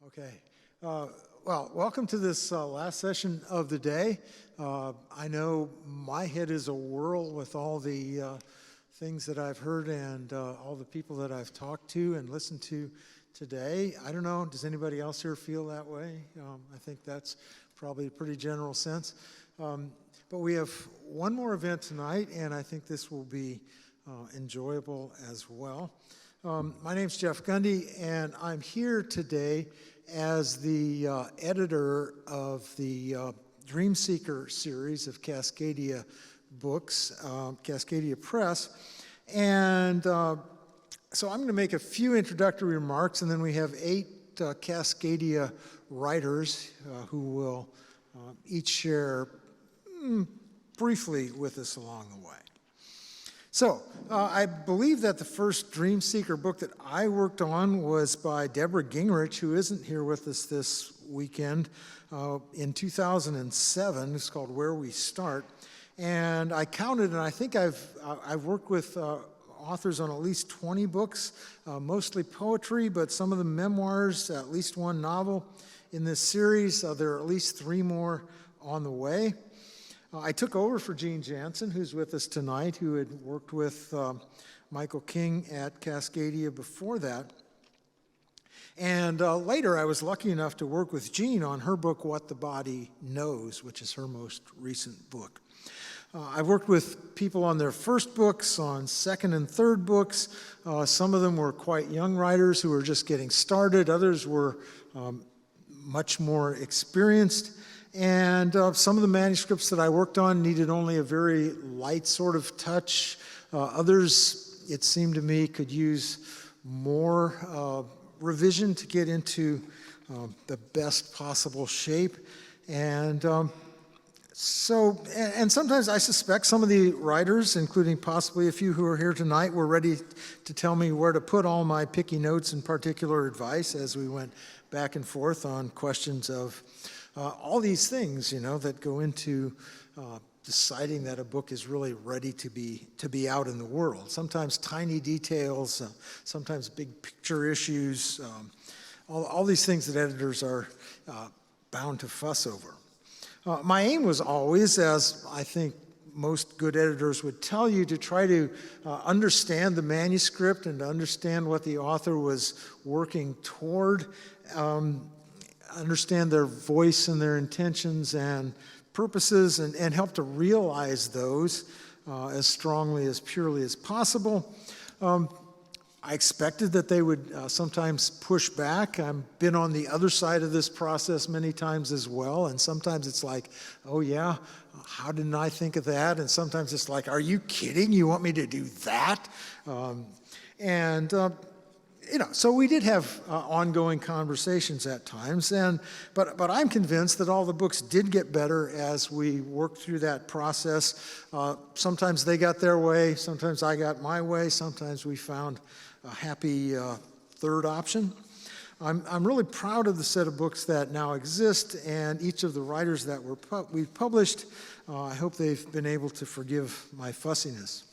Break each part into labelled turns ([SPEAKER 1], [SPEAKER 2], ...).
[SPEAKER 1] Okay. Well, welcome to this last session of the day. I know my head is a whirl with all the things that I've heard and all the people that I've talked to and listened to today. I don't know, does anybody else here feel that way? I think that's probably a pretty general sense. But we have one more event tonight, and I think this will be enjoyable as well. My name's Jeff Gundy, and I'm here today as the editor of the Dream Seeker series of Cascadia books, Cascadia Press. And so I'm going to make a few introductory remarks, and then we have 8 Cascadia writers who will each share briefly with us along the way. So, I believe that the first Dream Seeker book that I worked on was by Deborah Gingrich, who isn't here with us this weekend, in 2007. It's called Where We Start. And I counted, and I think I've worked with authors on at least 20 books, mostly poetry, but some of the memoirs, at least one novel in this series. There are at least 3 more on the way. I took over for Gene Janzen, who's with us tonight, who had worked with Michael King at Cascadia before that. And later, I was lucky enough to work with Gene on her book, What the Body Knows, which is her most recent book. I've worked with people on their first books, on second and third books. Some of them were quite young writers who were just getting started. Others were much more experienced. And some of the manuscripts that I worked on needed only a very light sort of touch. Others, it seemed to me, could use more revision to get into the best possible shape. And sometimes I suspect some of the writers, including possibly a few who are here tonight, were ready to tell me where to put all my picky notes and particular advice as we went back and forth on questions of all these things, that go into deciding that a book is really ready to be out in the world. Sometimes tiny details, sometimes big picture issues, all these things that editors are bound to fuss over. My aim was always, as I think most good editors would tell you, to try to understand the manuscript and to understand what the author was working toward, understand their voice and their intentions and purposes, and help to realize those as strongly, as purely as possible. I expected that they would sometimes push back. I've been on the other side of this process many times as well, and sometimes it's like, oh yeah, how didn't I think of that? And sometimes it's like, are you kidding? You want me to do that? So we did have ongoing conversations at times, but I'm convinced that all the books did get better as we worked through that process. Sometimes they got their way, sometimes I got my way, sometimes we found a happy third option. I'm really proud of the set of books that now exist, and each of the writers that we've published. I hope they've been able to forgive my fussiness.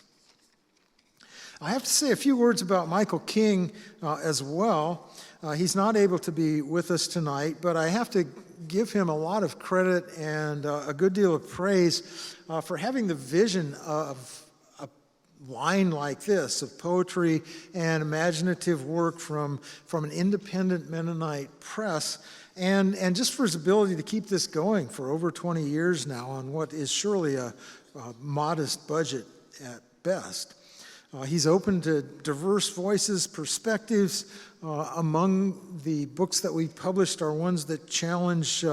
[SPEAKER 1] I have to say a few words about Michael King as well. He's not able to be with us tonight, but I have to give him a lot of credit and a good deal of praise for having the vision of a line like this, of poetry and imaginative work from an independent Mennonite press, and just for his ability to keep this going for over 20 years now on what is surely a modest budget at best. He's open to diverse voices, perspectives. Among the books that we published are ones that challenge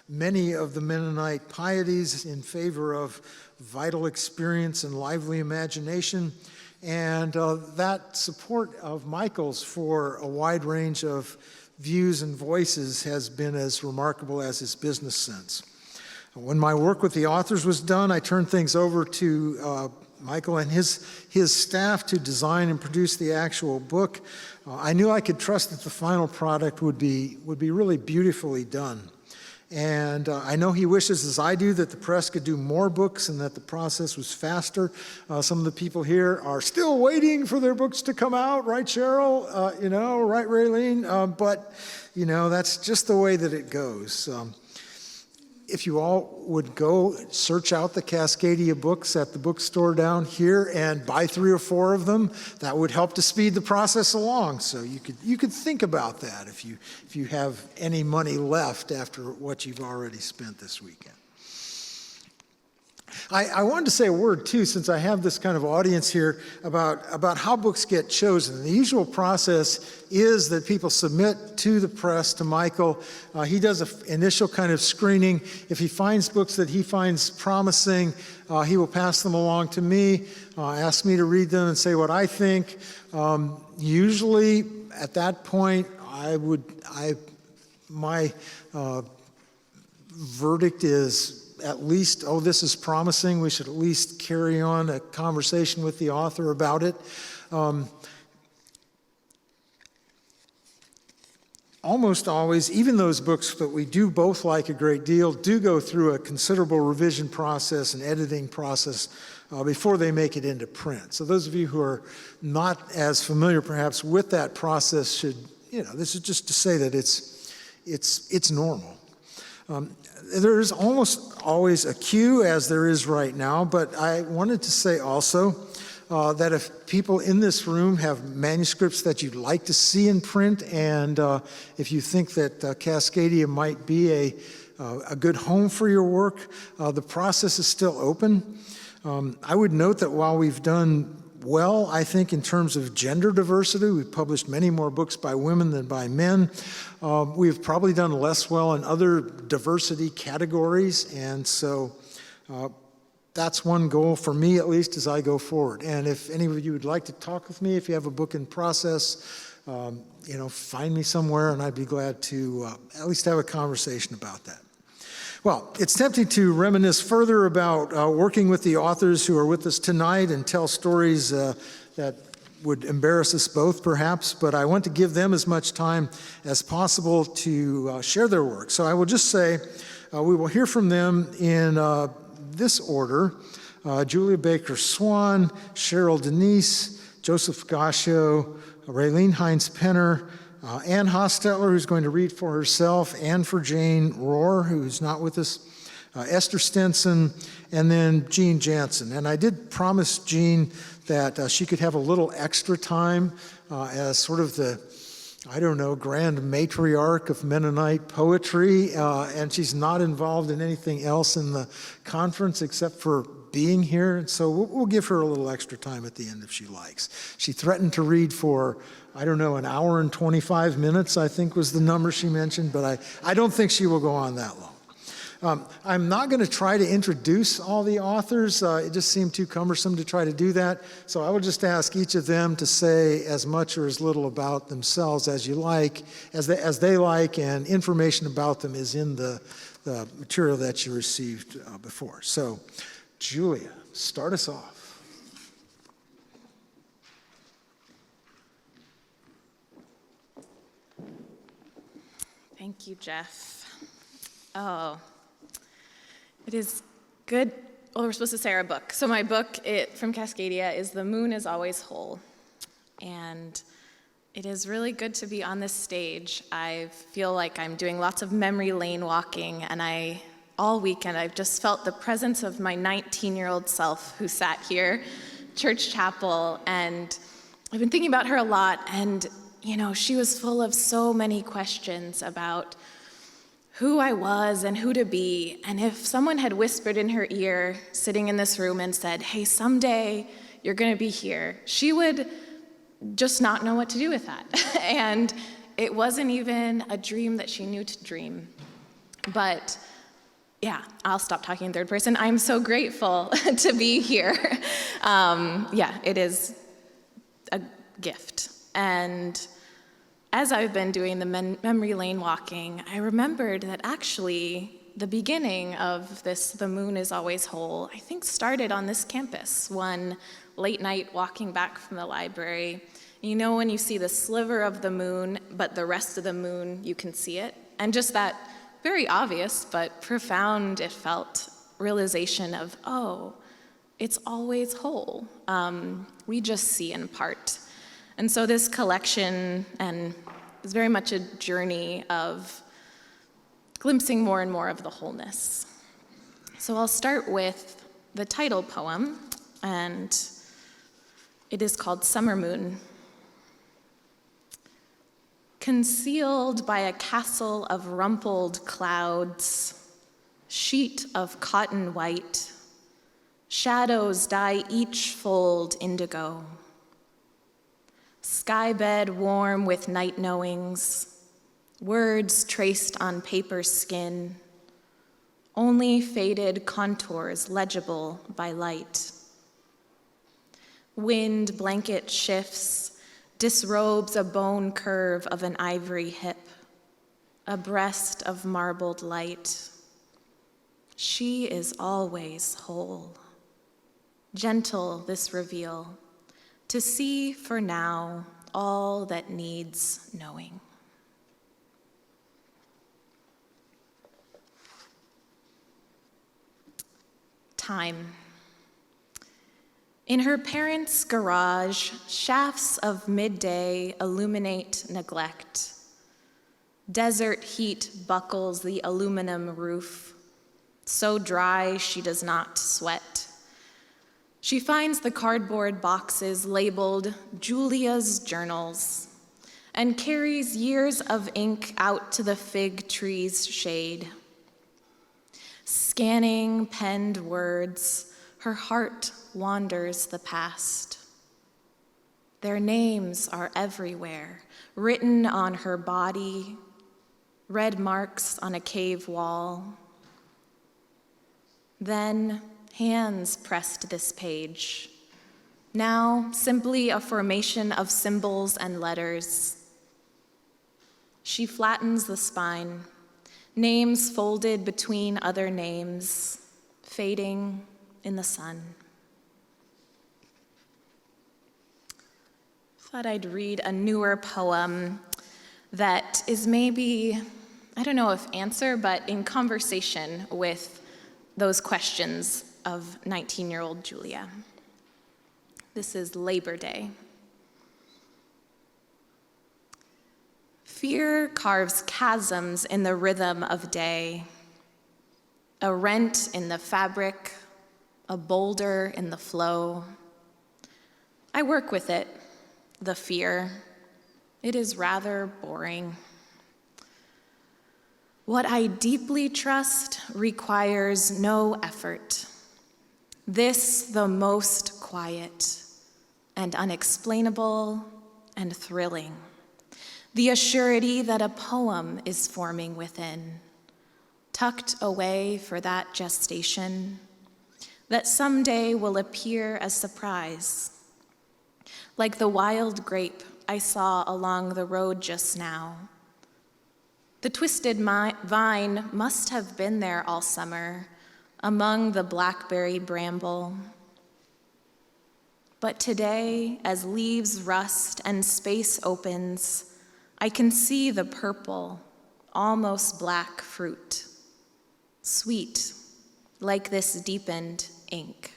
[SPEAKER 1] many of the Mennonite pieties in favor of vital experience and lively imagination. And that support of Michael's for a wide range of views and voices has been as remarkable as his business sense. When my work with the authors was done, I turned things over to Michael and his staff to design and produce the actual book. I knew I could trust that the final product would be really beautifully done. And I know he wishes, as I do, that the press could do more books and that the process was faster. Some of the people here are still waiting for their books to come out, right, Cheryl? Right, Raylene? But, that's just the way that it goes. If you all would go search out the Cascadia books at the bookstore down here and buy 3 or 4 of them, that would help to speed the process along. So you could think about that if you have any money left after what you've already spent this weekend. I wanted to say a word, too, since I have this kind of audience here, about how books get chosen. The usual process is that people submit to the press, to Michael. He does an initial kind of screening. If he finds books that he finds promising, he will pass them along to me, ask me to read them and say what I think. Usually, at that point, my verdict is, at least, this is promising. We should at least carry on a conversation with the author about it. Almost always, even those books that we do both like a great deal, do go through a considerable revision process and editing process before they make it into print. So those of you who are not as familiar perhaps with that process should, this is just to say that it's normal. There is almost always a queue, as there is right now, but I wanted to say also that if people in this room have manuscripts that you'd like to see in print, and if you think that Cascadia might be a good home for your work, the process is still open. I would note that while we've done well, I think, in terms of gender diversity, we've published many more books by women than by men. We've probably done less well in other diversity categories, and so that's one goal for me, at least, as I go forward. And if any of you would like to talk with me, if you have a book in process, find me somewhere, and I'd be glad to at least have a conversation about that. Well, it's tempting to reminisce further about working with the authors who are with us tonight and tell stories that would embarrass us both, perhaps, but I want to give them as much time as possible to share their work. So I will just say we will hear from them in this order: Julia Baker Swann, Cheryl Denise, Joseph Gascho, Raylene Hinz-Penner, Ann Hostetler, who's going to read for herself, and for Jane Rohrer, who's not with us, Esther Stenson, and then Jean Janzen. And I did promise Jean that she could have a little extra time as sort of the, grand matriarch of Mennonite poetry, and she's not involved in anything else in the conference except for being here, and so we'll give her a little extra time at the end if she likes. She threatened to read for, an hour and 25 minutes, I think was the number she mentioned, but I don't think she will go on that long. I'm not going to try to introduce all the authors. It just seemed too cumbersome to try to do that, so I will just ask each of them to say as much or as little about themselves as you like, as they like, and information about them is in the material that you received before. So, Julia, start us off.
[SPEAKER 2] Thank you, Jeff. Oh, it is good. Well, we're supposed to say our book. So my book from Cascadia is The Moon is Always Whole. And it is really good to be on this stage. I feel like I'm doing lots of memory lane walking, and all weekend I've just felt the presence of my 19-year-old self who sat here, church chapel, and I've been thinking about her a lot, and she was full of so many questions about who I was and who to be. And if someone had whispered in her ear, sitting in this room, and said, hey, someday you're going to be here, she would just not know what to do with that. And it wasn't even a dream that she knew to dream. But yeah, I'll stop talking in third person. I'm so grateful to be here. It is a gift. And as I've been doing the memory lane walking, I remembered that actually the beginning of this The Moon is Always Whole, I think started on this campus one late night walking back from the library. When you see the sliver of the moon, but the rest of the moon, you can see it. And just that very obvious but profound, it felt, realization of, oh, it's always whole. We just see in part. And so this collection is very much a journey of glimpsing more and more of the wholeness. So I'll start with the title poem, and it is called Summer Moon. Concealed by a castle of rumpled clouds, sheet of cotton white, shadows dye each fold indigo. Skybed warm with night knowings, words traced on paper skin, only faded contours legible by light. Wind blanket shifts, disrobes a bone curve of an ivory hip, a breast of marbled light. She is always whole. Gentle this reveal, to see for now all that needs knowing. Time. In her parents' garage, shafts of midday illuminate neglect. Desert heat buckles the aluminum roof, so dry she does not sweat. She finds the cardboard boxes labeled Julia's journals and carries years of ink out to the fig tree's shade. Scanning penned words, her heart wanders the past. Their names are everywhere, written on her body, red marks on a cave wall. Then hands pressed this page, now simply a formation of symbols and letters. She flattens the spine, names folded between other names, fading in the sun. Thought I'd read a newer poem that is maybe, I don't know if answer, but in conversation with those questions of 19-year-old Julia. This is Labor Day. Fear carves chasms in the rhythm of day, a rent in the fabric, a boulder in the flow. I work with it, the fear. It is rather boring. What I deeply trust requires no effort. This the most quiet and unexplainable and thrilling. The assurity that a poem is forming within, tucked away for that gestation, that someday will appear as surprise. Like the wild grape I saw along the road just now. The twisted vine must have been there all summer, among the blackberry bramble. But today, as leaves rust and space opens, I can see the purple, almost black fruit, sweet, like this deepened ink.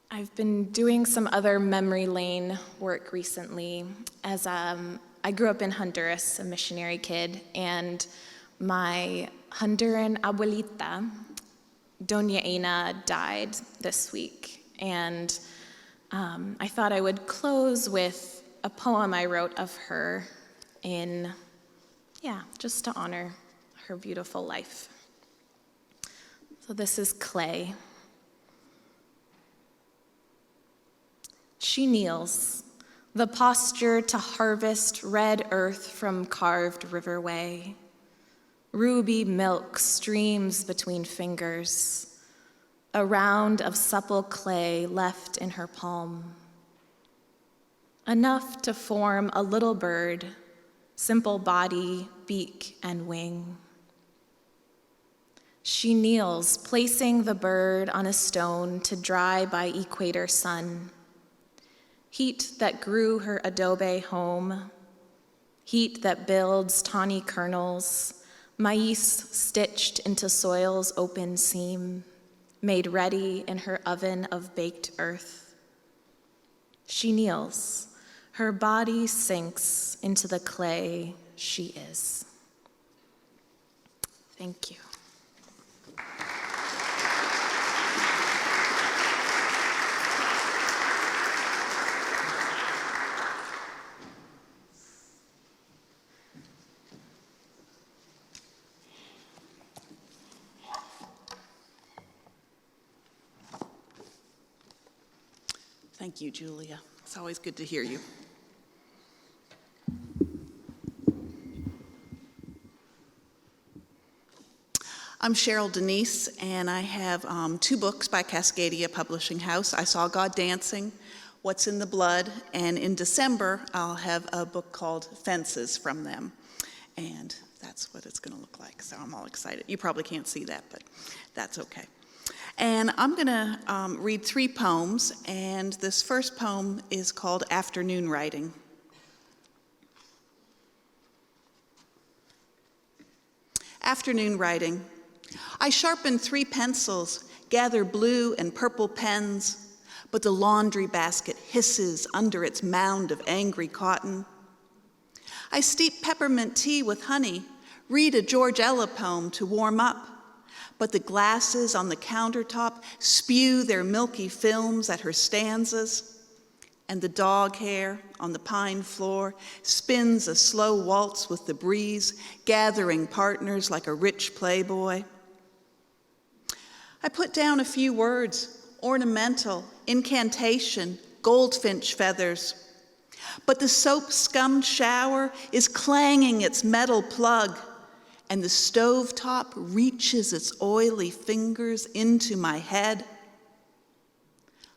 [SPEAKER 2] I've been doing some other memory lane work recently, as I grew up in Honduras, a missionary kid, and my Honduran abuelita, Doña Ana, died this week. And I thought I would close with a poem I wrote of her just to honor her beautiful life. So this is Clay. She kneels, the posture to harvest red earth from carved riverway. Ruby milk streams between fingers, a round of supple clay left in her palm. Enough to form a little bird, simple body, beak, and wing. She kneels, placing the bird on a stone to dry by equator sun. Heat that grew her adobe home, heat that builds tawny kernels, maize stitched into soil's open seam, made ready in her oven of baked earth. She kneels, her body sinks into the clay she is. Thank you.
[SPEAKER 3] Thank you, Julia. It's always good to hear you. I'm Cheryl Denise, and I have 2 books by Cascadia Publishing House. I Saw God Dancing, What's in the Blood, and in December, I'll have a book called Fences from them. And that's what it's going to look like, so I'm all excited. You probably can't see that, but that's okay. And I'm going to read 3 poems, and this first poem is called Afternoon Writing. Afternoon Writing. I sharpen 3 pencils, gather blue and purple pens, but the laundry basket hisses under its mound of angry cotton. I steep peppermint tea with honey, read a George Ella poem to warm up, but the glasses on the countertop spew their milky films at her stanzas, and the dog hair on the pine floor spins a slow waltz with the breeze, gathering partners like a rich playboy. I put down a few words, ornamental, incantation, goldfinch feathers, but the soap-scummed shower is clanging its metal plug, and the stovetop reaches its oily fingers into my head.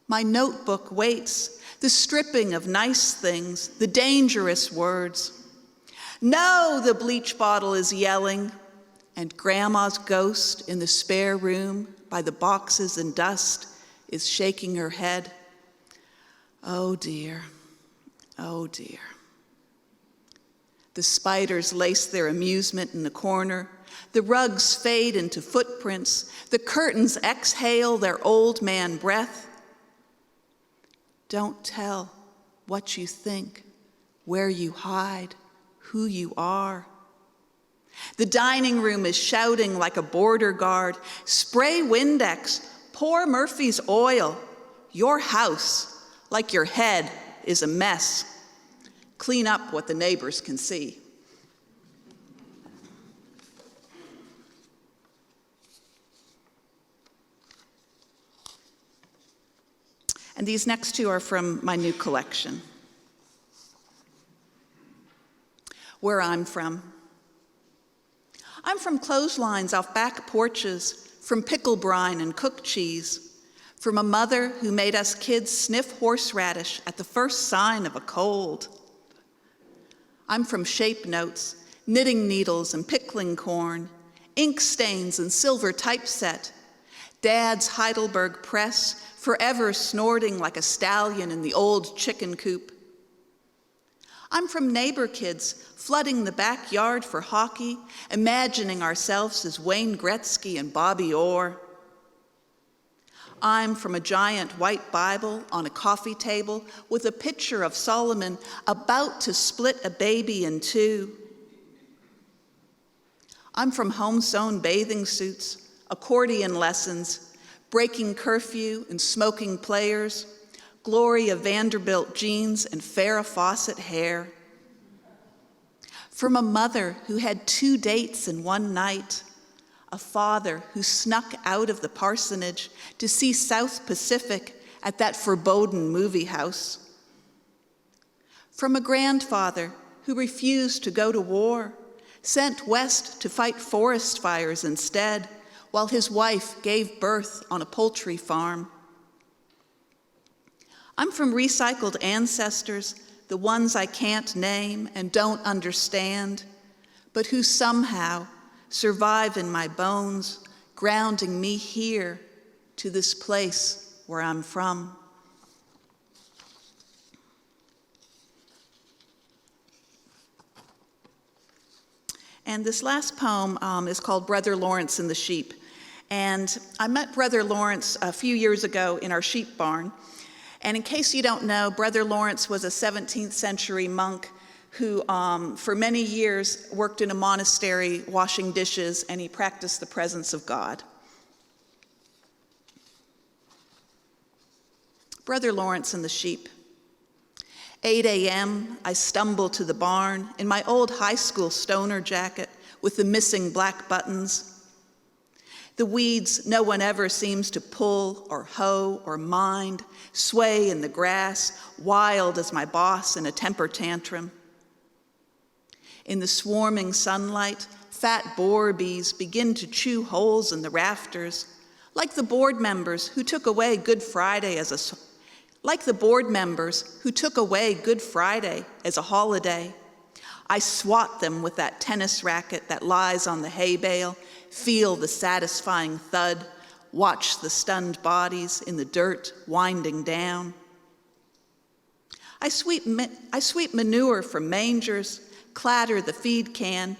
[SPEAKER 3] My notebook waits, the stripping of nice things, the dangerous words. No, the bleach bottle is yelling, and Grandma's ghost in the spare room by the boxes and dust is shaking her head. Oh dear, oh dear. The spiders lace their amusement in the corner. The rugs fade into footprints. The curtains exhale their old man breath. Don't tell what you think, where you hide, who you are. The dining room is shouting like a border guard. Spray Windex, pour Murphy's oil. Your house, like your head, is a mess. Clean up what the neighbors can see. And these next 2 are from my new collection. Where I'm from. I'm from clotheslines off back porches, from pickle brine and cooked cheese, from a mother who made us kids sniff horseradish at the first sign of a cold. I'm from shape notes, knitting needles and pickling corn, ink stains and silver typeset, Dad's Heidelberg press, forever snorting like a stallion in the old chicken coop. I'm from neighbor kids flooding the backyard for hockey, imagining ourselves as Wayne Gretzky and Bobby Orr. I'm from a giant white Bible on a coffee table with a picture of Solomon about to split a baby in 2. I'm from home-sewn bathing suits, accordion lessons, breaking curfew and smoking players, Gloria Vanderbilt jeans and Farrah Fawcett hair. From a mother who had 2 dates in one night, a father who snuck out of the parsonage to see South Pacific at that foreboding movie house. From a grandfather who refused to go to war, sent west to fight forest fires instead, while his wife gave birth on a poultry farm. I'm from recycled ancestors, the ones I can't name and don't understand, but who somehow survive in my bones, grounding me here to this place where I'm from. And this last poem is called Brother Lawrence and the Sheep. And I met Brother Lawrence a few years ago in our sheep barn. And in case you don't know, Brother Lawrence was a 17th century monk who for many years worked in a monastery washing dishes, and he practiced the presence of God. Brother Lawrence and the Sheep. 8 a.m., I stumble to the barn in my old high school stoner jacket with the missing black buttons. The weeds no one ever seems to pull or hoe or mind sway in the grass, wild as my boss in a temper tantrum. In the swarming sunlight, fat boar bees begin to chew holes in the rafters, like the board members who took away Good Friday as a holiday. I swat them with that tennis racket that lies on the hay bale, feel the satisfying thud, watch the stunned bodies in the dirt winding down. I sweep manure from mangers, clatter the feed can,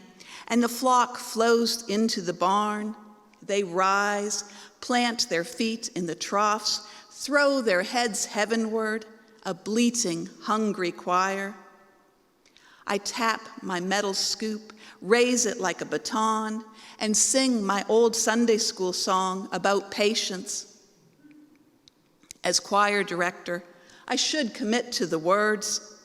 [SPEAKER 3] and the flock flows into the barn. They rise, plant their feet in the troughs, throw their heads heavenward, a bleating, hungry choir. I tap my metal scoop, raise it like a baton, and sing my old Sunday school song about patience. As choir director, I should commit to the words.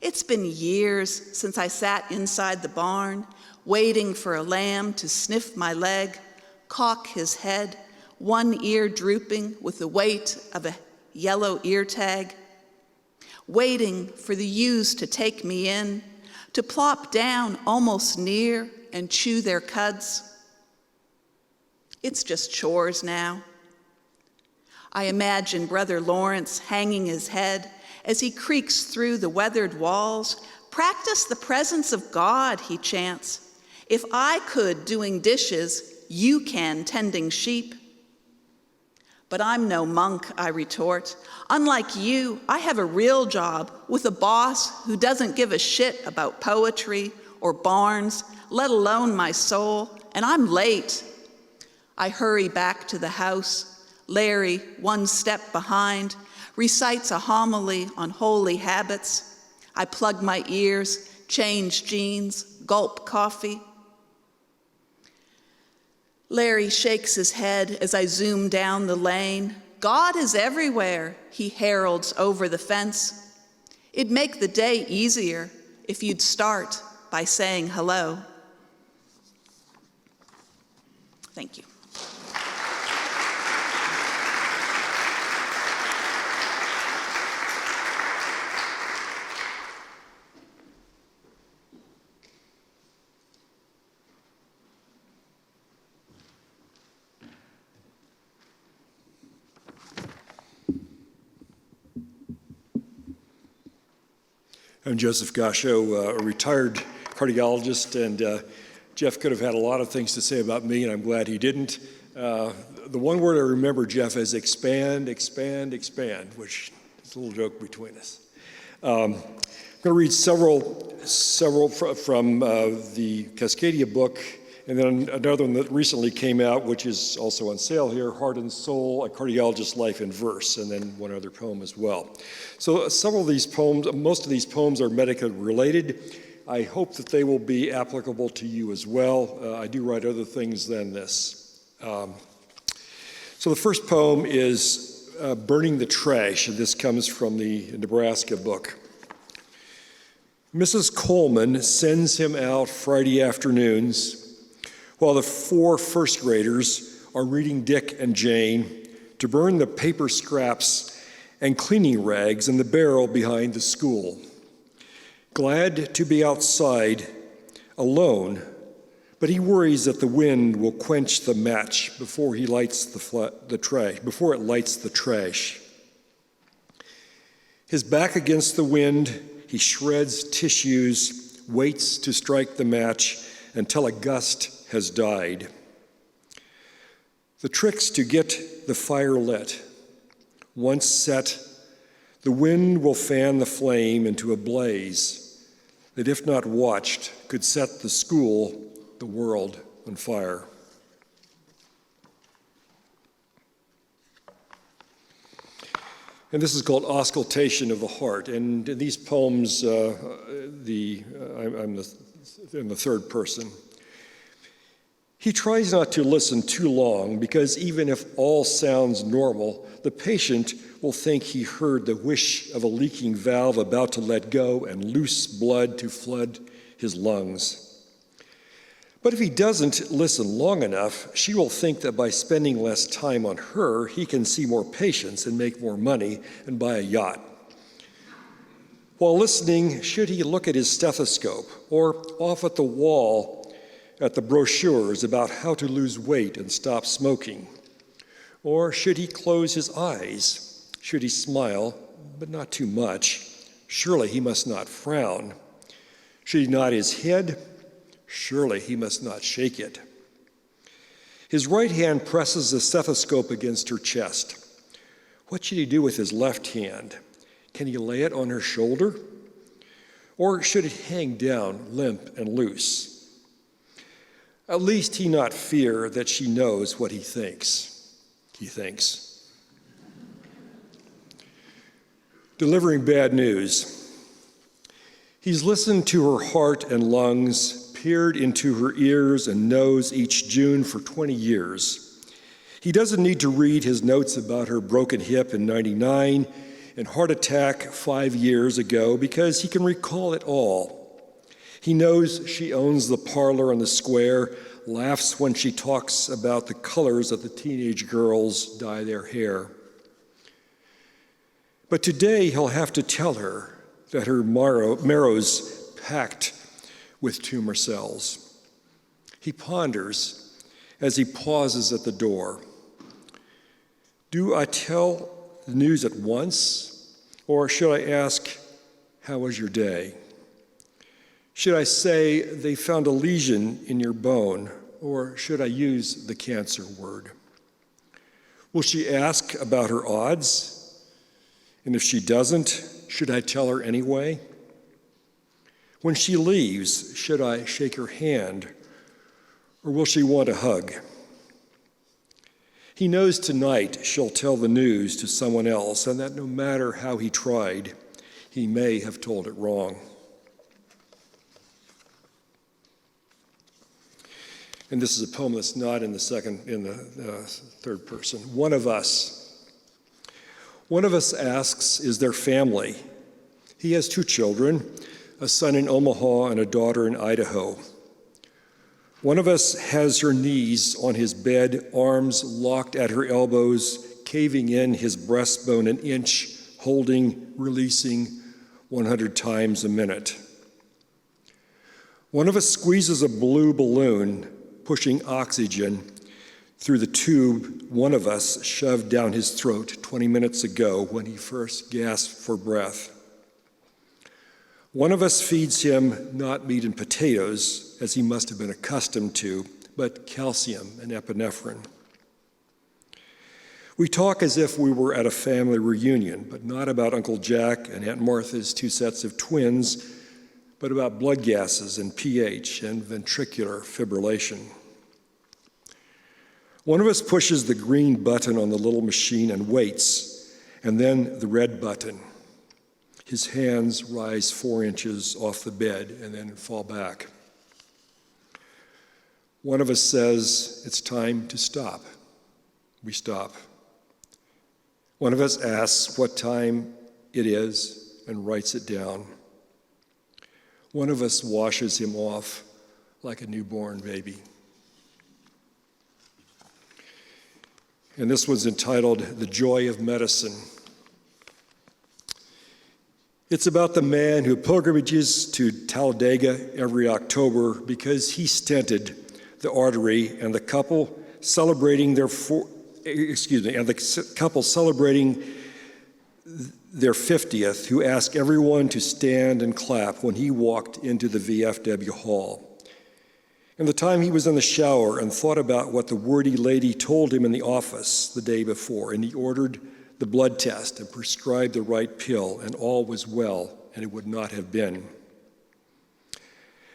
[SPEAKER 3] It's been years since I sat inside the barn, waiting for a lamb to sniff my leg, cock his head, one ear drooping with the weight of a yellow ear tag, waiting for the ewes to take me in, to plop down almost near and chew their cuds. It's just chores now. I imagine Brother Lawrence hanging his head as he creaks through the weathered walls. Practice the presence of God, he chants. If I could doing dishes, you can tending sheep. But I'm no monk, I retort. Unlike you, I have a real job with a boss who doesn't give a shit about poetry or barns, let alone my soul, and I'm late. I hurry back to the house. Larry, one step behind, recites a homily on holy habits. I plug my ears, change jeans, gulp coffee. Larry shakes his head as I zoom down the lane. God is everywhere, he heralds over the fence. It'd make the day easier if you'd start by saying hello. Thank you.
[SPEAKER 4] I'm Joseph Gascho, a retired cardiologist, and Jeff could have had a lot of things to say about me, and I'm glad he didn't. The one word I remember, Jeff, is expand, expand, expand, which is a little joke between us. I'm going to read several from the Cascadia book, and then another one that recently came out, which is also on sale here, Heart and Soul, A Cardiologist's Life in Verse, and then one other poem as well. So several of these poems, most of these poems are medical related. I hope that they will be applicable to you as well. I do write other things than this. So the first poem is Burning the Trash, and this comes from the Nebraska book. Mrs. Coleman sends him out Friday afternoons while the 4 first graders are reading Dick and Jane to burn the paper scraps and cleaning rags in the barrel behind the school. Glad to be outside alone, but he worries that the wind will quench the match before it lights the trash. His back against the wind, he shreds tissues, waits to strike the match until a gust has died. The tricks to get the fire lit. Once set, the wind will fan the flame into a blaze. that if not watched, could set the school, the world, on fire. And this is called Auscultation of the Heart. And in these poems, I'm in the third person. He tries not to listen too long because even if all sounds normal, the patient will think he heard the whish of a leaking valve about to let go and loose blood to flood his lungs. But if he doesn't listen long enough, she will think that by spending less time on her, he can see more patients and make more money and buy a yacht. While listening, should he look at his stethoscope or off at the wall at the brochures about how to lose weight and stop smoking? Or should he close his eyes? Should he smile, but not too much? Surely he must not frown. Should he nod his head? Surely he must not shake it. His right hand presses the stethoscope against her chest. What should he do with his left hand? Can he lay it on her shoulder? Or should it hang down limp and loose? At least he not fear that she knows what he thinks. He thinks. Delivering bad news. He's listened to her heart and lungs, peered into her ears and nose each June for 20 years. He doesn't need to read his notes about her broken hip in '99 and heart attack 5 years ago because he can recall it all. He knows she owns the parlor on the square, laughs when she talks about the colors that the teenage girls dye their hair. But today he'll have to tell her that her marrow's packed with tumor cells. He ponders as he pauses at the door. Do I tell the news at once, or should I ask, how was your day? Should I say they found a lesion in your bone, or should I use the cancer word? Will she ask about her odds? And if she doesn't, should I tell her anyway? When she leaves, should I shake her hand, or will she want a hug? He knows tonight she'll tell the news to someone else, and that no matter how he tried, he may have told it wrong. And this is a poem that's not in the third person. One of us. One of us asks, is there family? He has 2 children, a son in Omaha and a daughter in Idaho. One of us has her knees on his bed, arms locked at her elbows, caving in his breastbone an inch, holding, releasing 100 times a minute. One of us squeezes a blue balloon, pushing oxygen through the tube one of us shoved down his throat 20 minutes ago when he first gasped for breath. One of us feeds him not meat and potatoes, as he must have been accustomed to, but calcium and epinephrine. We talk as if we were at a family reunion, but not about Uncle Jack and Aunt Martha's 2 sets of twins, but about blood gases and pH and ventricular fibrillation. One of us pushes the green button on the little machine and waits, and then the red button. His hands rise 4 inches off the bed and then fall back. One of us says, it's time to stop. We stop. One of us asks what time it is and writes it down. One of us washes him off like a newborn baby. And this was entitled The Joy of Medicine. It's about the man who pilgrimages to Talladega every October because he stented the artery, and the couple celebrating their 50th, who asked everyone to stand and clap when he walked into the VFW hall. And the time he was in the shower and thought about what the wordy lady told him in the office the day before, and he ordered the blood test and prescribed the right pill, and all was well, and it would not have been.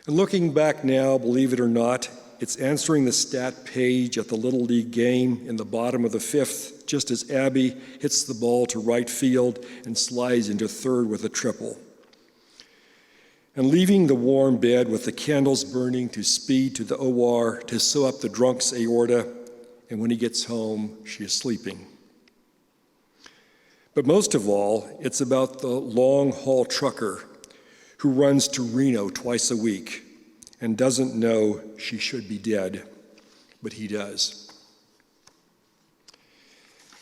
[SPEAKER 4] And looking back now, believe it or not, it's answering the stat page at the Little League game in the bottom of the fifth, just as Abby hits the ball to right field and slides into third with a triple. And leaving the warm bed with the candles burning to speed to the OR to sew up the drunk's aorta, and when he gets home, she is sleeping. But most of all, it's about the long-haul trucker who runs to Reno twice a week and doesn't know she should be dead, but he does.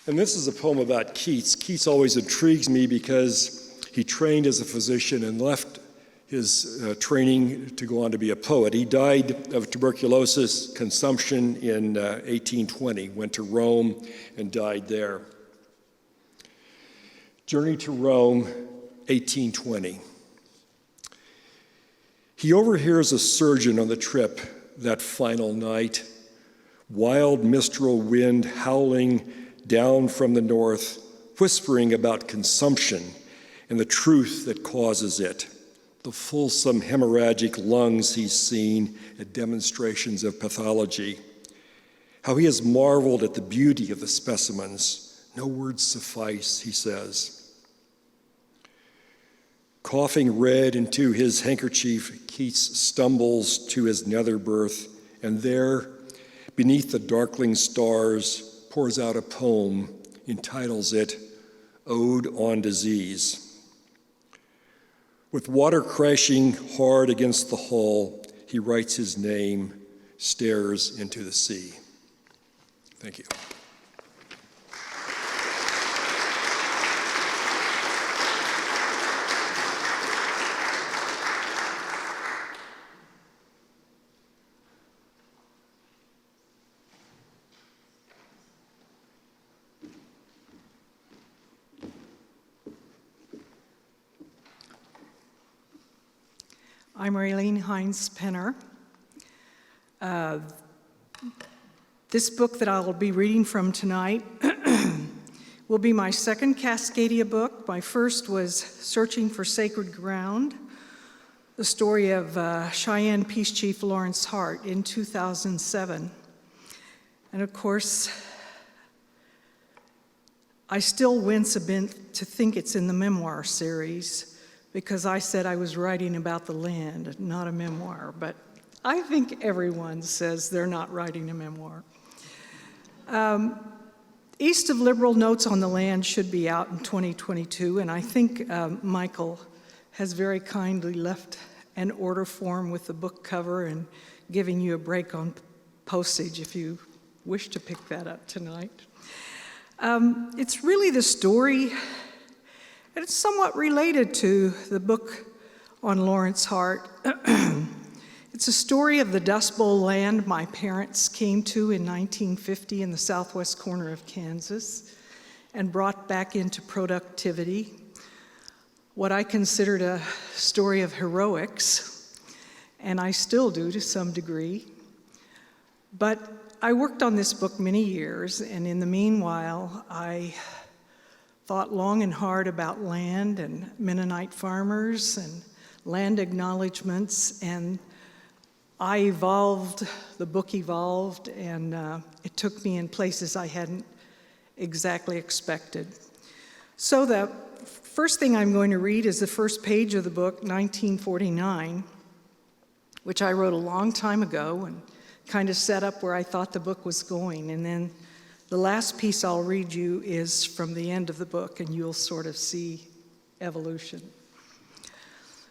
[SPEAKER 4] And this is a poem about Keats. Keats always intrigues me because he trained as a physician and left his training to go on to be a poet. He died of tuberculosis consumption in 1820, went to Rome and died there. Journey to Rome, 1820. He overhears a surgeon on the trip that final night, wild mistral wind howling down from the north, whispering about consumption and the truth that causes it, the fulsome hemorrhagic lungs he's seen at demonstrations of pathology, how he has marveled at the beauty of the specimens. No words suffice, he says. Coughing red into his handkerchief, Keats stumbles to his nether berth, and there, beneath the darkling stars, pours out a poem, entitles it, Ode on Disease. With water crashing hard against the hull, he writes his name, stares into the sea. Thank you.
[SPEAKER 5] I'm Raylene Hinz-Penner. This book that I'll be reading from tonight will be my second Cascadia book. My first was Searching for Sacred Ground, the story of Cheyenne Peace Chief Lawrence Hart in 2007. And of course, I still wince a bit to think it's in the memoir series, because I said I was writing about the land, not a memoir, but I think everyone says they're not writing a memoir. East of Liberal Notes on the Land should be out in 2022, and I think Michael has very kindly left an order form with the book cover and giving you a break on postage if you wish to pick that up tonight. It's really the story. And it's somewhat related to the book on Lawrence Hart. It's a story of the Dust Bowl land my parents came to in 1950 in the southwest corner of Kansas and brought back into productivity. What I considered a story of heroics, and I still do to some degree. But I worked on this book many years, and in the meanwhile, I thought long and hard about land and Mennonite farmers and land acknowledgments, and I evolved, the book evolved, and it took me in places I hadn't exactly expected. So the first thing I'm going to read is the first page of the book, 1949, which I wrote a long time ago and kind of set up where I thought the book was going, and then the last piece I'll read you is from the end of the book, and you'll sort of see evolution.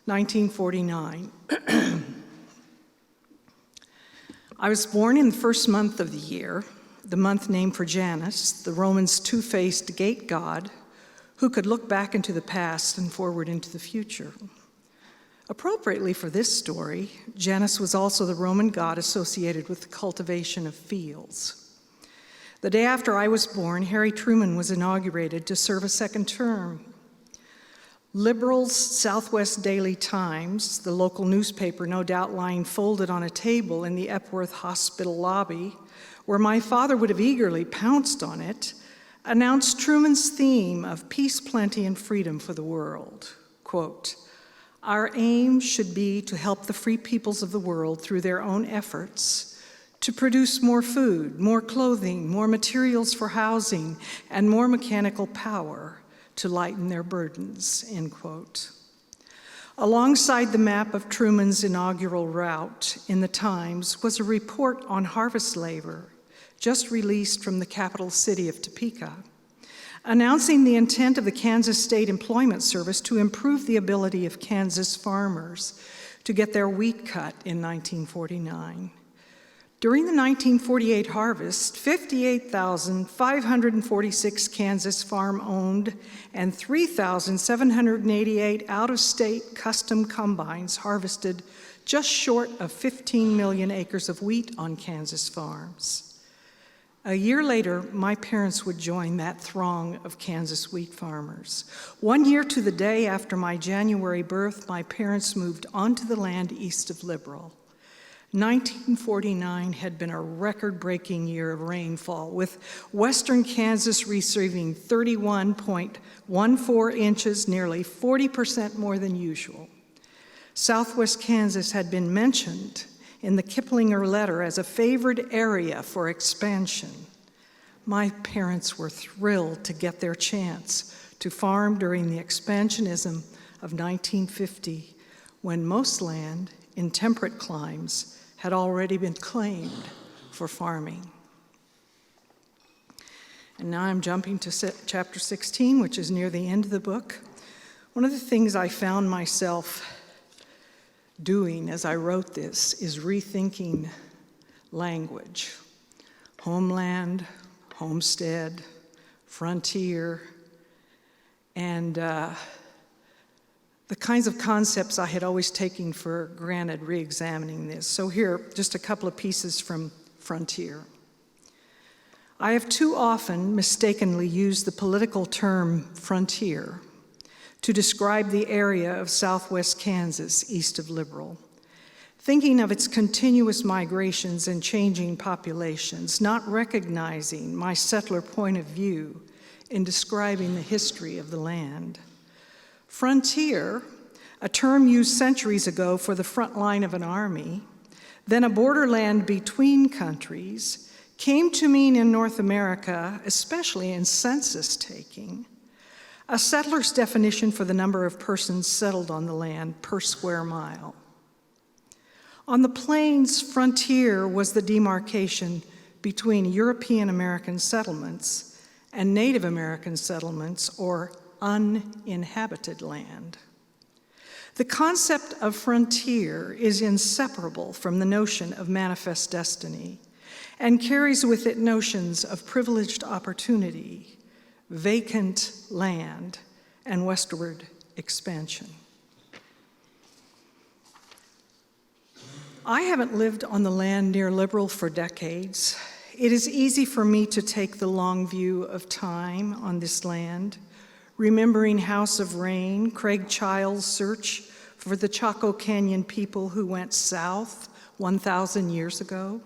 [SPEAKER 5] 1949. I was born in the first month of the year, the month named for Janus, the Romans' two-faced gate god, who could look back into the past and forward into the future. Appropriately for this story, Janus was also the Roman god associated with the cultivation of fields. The day after I was born, Harry Truman was inaugurated to serve a second term. Liberal's Southwest Daily Times, the local newspaper no doubt lying folded on a table in the Epworth Hospital lobby, where my father would have eagerly pounced on it, announced Truman's theme of peace, plenty, and freedom for the world. Quote, Our aim should be to help the free peoples of the world through their own efforts to produce more food, more clothing, more materials for housing, and more mechanical power to lighten their burdens, end quote. Alongside the map of Truman's inaugural route in the Times was a report on harvest labor, just released from the capital city of Topeka, announcing the intent of the Kansas State Employment Service to improve the ability of Kansas farmers to get their wheat cut in 1949. During the 1948 harvest, 58,546 Kansas farm-owned and 3,788 out-of-state custom combines harvested just short of 15 million acres of wheat on Kansas farms. A year later, my parents would join that throng of Kansas wheat farmers. 1 year to the day after my January birth, my parents moved onto the land east of Liberal. 1949 had been a record-breaking year of rainfall, with western Kansas receiving 31.14 inches, nearly 40% more than usual. Southwest Kansas had been mentioned in the Kiplinger letter as a favored area for expansion. My parents were thrilled to get their chance to farm during the expansionism of 1950, when most land in temperate climes had already been claimed for farming. And now I'm jumping to chapter 16, which is near the end of the book. One of the things I found myself doing as I wrote this is rethinking language. Homeland, homestead, frontier, and the kinds of concepts I had always taken for granted, re-examining this. So here, just a couple of pieces from Frontier. I have too often mistakenly used the political term frontier to describe the area of southwest Kansas east of Liberal, thinking of its continuous migrations and changing populations, not recognizing my settler point of view in describing the history of the land. Frontier, a term used centuries ago for the front line of an army, then a borderland between countries, came to mean in North America, especially in census taking, a settler's definition for the number of persons settled on the land per square mile. On the plains, frontier was the demarcation between European American settlements and Native American settlements, or uninhabited land. The concept of frontier is inseparable from the notion of manifest destiny and carries with it notions of privileged opportunity, vacant land, and westward expansion. I haven't lived on the land near Liberal for decades. It is easy for me to take the long view of time on this land, remembering House of Rain, Craig Child's search for the Chaco Canyon people who went south 1,000 years ago.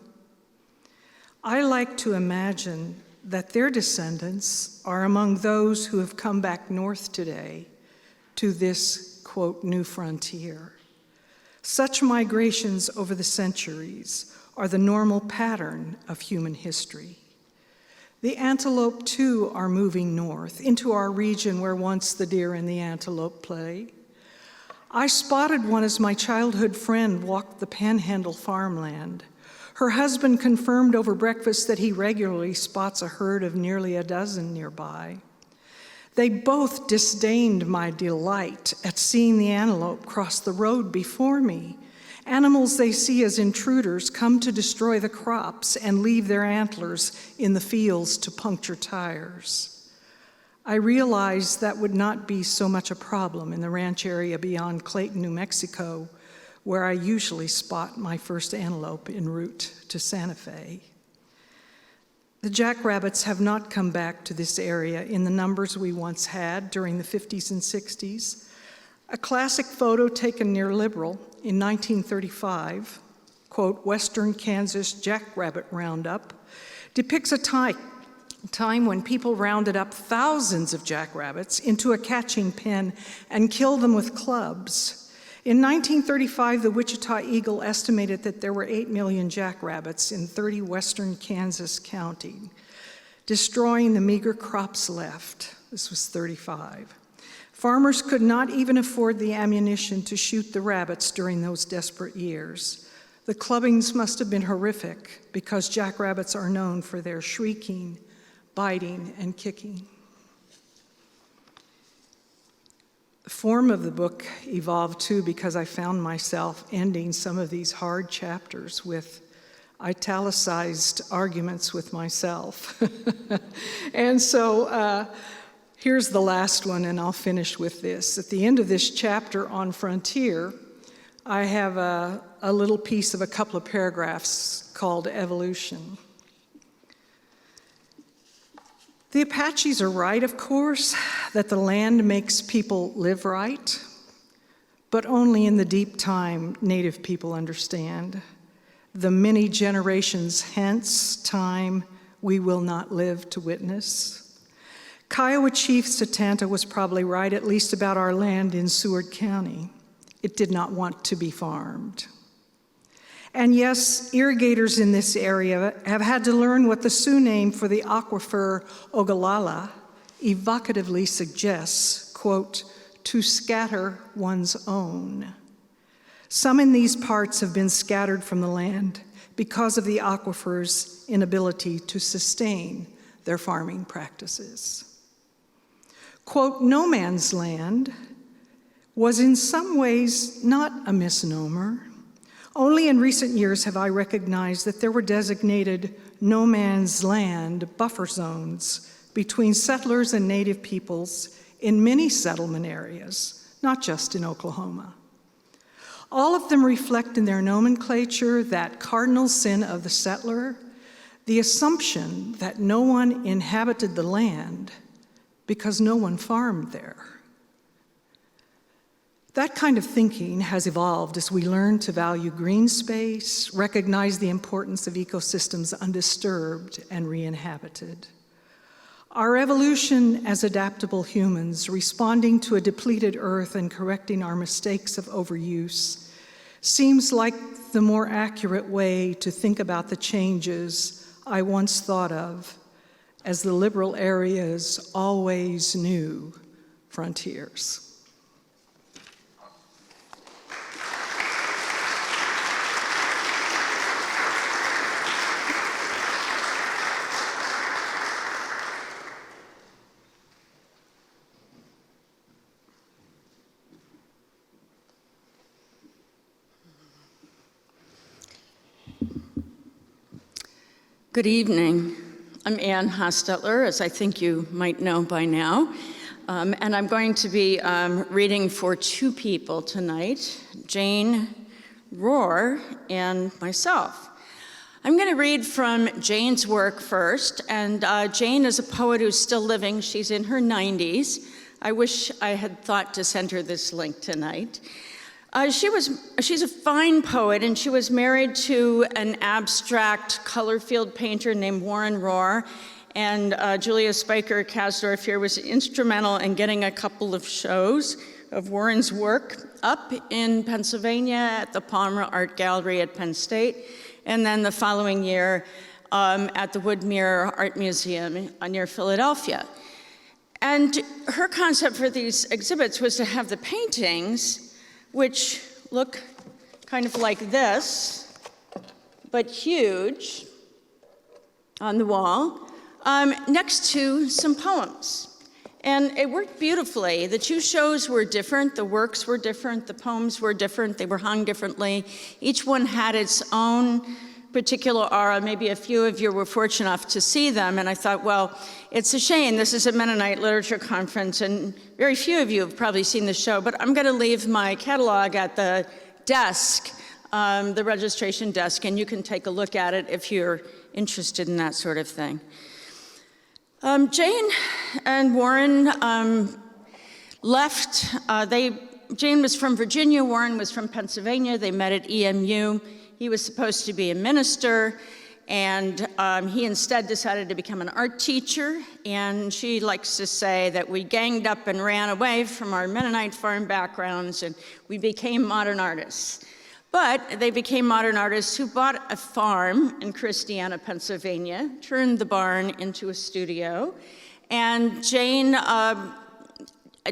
[SPEAKER 5] I like to imagine that their descendants are among those who have come back north today to this, quote, new frontier. Such migrations over the centuries are the normal pattern of human history. The antelope, too, are moving north into our region where once the deer and the antelope play. I spotted one as my childhood friend walked the Panhandle farmland. Her husband confirmed over breakfast that he regularly spots a herd of nearly a dozen nearby. They both disdained my delight at seeing the antelope cross the road before me. Animals they see as intruders come to destroy the crops and leave their antlers in the fields to puncture tires. I realized that would not be so much a problem in the ranch area beyond Clayton, New Mexico, where I usually spot my first antelope en route to Santa Fe. The jackrabbits have not come back to this area in the numbers we once had during the 50s and 60s. A classic photo taken near Liberal in 1935, quote, Western Kansas Jackrabbit Roundup, depicts a time when people rounded up thousands of jackrabbits into a catching pen and killed them with clubs. In 1935, the Wichita Eagle estimated that there were 8 million jackrabbits in 30 western Kansas counties, destroying the meager crops left. This was 35. Farmers could not even afford the ammunition to shoot the rabbits during those desperate years. The clubbings must have been horrific because jackrabbits are known for their shrieking, biting, and kicking. The form of the book evolved too because I found myself ending some of these hard chapters with italicized arguments with myself. And so here's the last one, and I'll finish with this. At the end of this chapter on Frontier, I have a little piece of a couple of paragraphs called Evolution. The Apaches are right, of course, that the land makes people live right, but only in the deep time Native people understand. The many generations hence time we will not live to witness. Kiowa Chief Satanta was probably right, at least about our land in Seward County. It did not want to be farmed. And yes, irrigators in this area have had to learn what the Sioux name for the aquifer Ogallala evocatively suggests, quote, to scatter one's own. Some in these parts have been scattered from the land because of the aquifer's inability to sustain their farming practices. Quote, no man's land was in some ways not a misnomer. Only in recent years have I recognized that there were designated no man's land buffer zones between settlers and Native peoples in many settlement areas, not just in Oklahoma. All of them reflect in their nomenclature that cardinal sin of the settler, the assumption that no one inhabited the land because no one farmed there. That kind of thinking has evolved as we learn to value green space, recognize the importance of ecosystems undisturbed and re-inhabited. Our evolution as adaptable humans, responding to a depleted earth and correcting our mistakes of overuse, seems like the more accurate way to think about the changes I once thought of as the liberal area's always new frontiers.
[SPEAKER 6] Good evening. I'm Ann Hostetler, as I think you might know by now, and I'm going to be reading for two people tonight, Jane Rohrer and myself. I'm going to read from Jane's work first, and Jane is a poet who's still living. She's in her 90s. I wish I had thought to send her this link tonight. She's a fine poet, and she was married to an abstract color field painter named Warren Rohrer, and Julia Spiker Kasdorf here was instrumental in getting a couple of shows of Warren's work up in Pennsylvania at the Palmer Art Gallery at Penn State, and then the following year at the Woodmere Art Museum near Philadelphia. And her concept for these exhibits was to have the paintings, which look kind of like this, but huge on the wall, next to some poems. And it worked beautifully. The two shows were different, the works were different, the poems were different, they were hung differently. Each one had its own particular aura. Maybe a few of you were fortunate enough to see them, and I thought, well, it's a shame. This is a Mennonite literature conference, and very few of you have probably seen the show, but I'm gonna leave my catalog at the desk, the registration desk, and you can take a look at it if you're interested in that sort of thing. Jane and Warren left. Jane was from Virginia, Warren was from Pennsylvania. They met at EMU. He was supposed to be a minister, And he instead decided to become an art teacher, and she likes to say that we ganged up and ran away from our Mennonite farm backgrounds, and we became modern artists. But they became modern artists who bought a farm in Christiana, Pennsylvania, turned the barn into a studio, and Jane,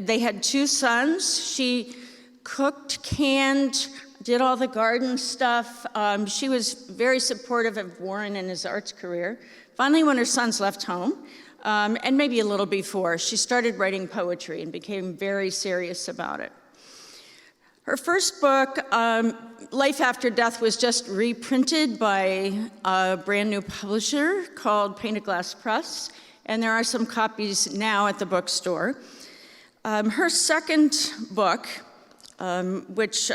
[SPEAKER 6] they had 2 sons. She cooked, canned, did all the garden stuff. She was very supportive of Warren and his arts career. Finally, when her sons left home, and maybe a little before, she started writing poetry and became very serious about it. Her first book, Life After Death, was just reprinted by a brand new publisher called Painted Glass Press, and there are some copies now at the bookstore. Her second book, which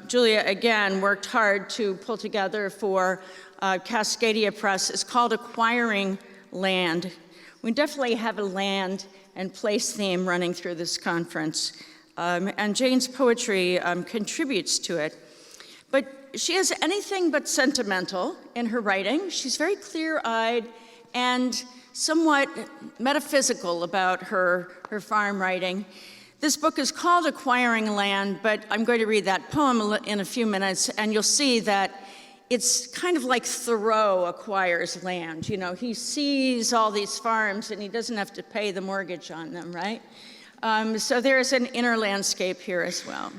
[SPEAKER 6] Julia, again, worked hard to pull together for Cascadia Press, is called Acquiring Land. We definitely have a land and place theme running through this conference, and Jane's poetry contributes to it. But she is anything but sentimental in her writing. She's very clear-eyed and somewhat metaphysical about her farm writing. This book is called Acquiring Land, but I'm going to read that poem in a few minutes, and you'll see that it's kind of like Thoreau acquires land. You know, he sees all these farms, and he doesn't have to pay the mortgage on them, right? So there's an inner landscape here as well.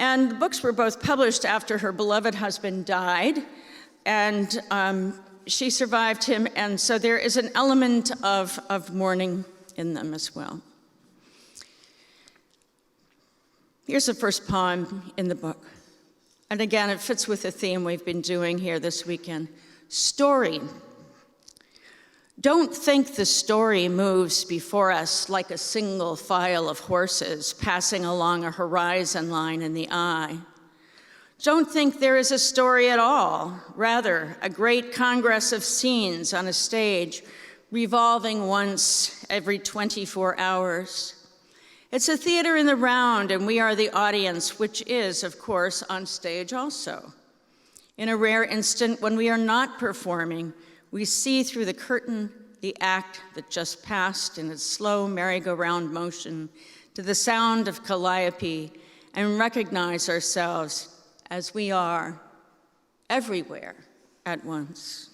[SPEAKER 6] And the books were both published after her beloved husband died, and she survived him, and so there is an element of mourning in them as well. Here's the first poem in the book. And again, it fits with the theme we've been doing here this weekend. Story. Don't think the story moves before us like a single file of horses passing along a horizon line in the eye. Don't think there is a story at all. Rather, a great congress of scenes on a stage revolving once every 24 hours. It's a theater in the round, and we are the audience, which is, of course, on stage also. In a rare instant when we are not performing, we see through the curtain the act that just passed in its slow merry-go-round motion to the sound of calliope and recognize ourselves as we are everywhere at once.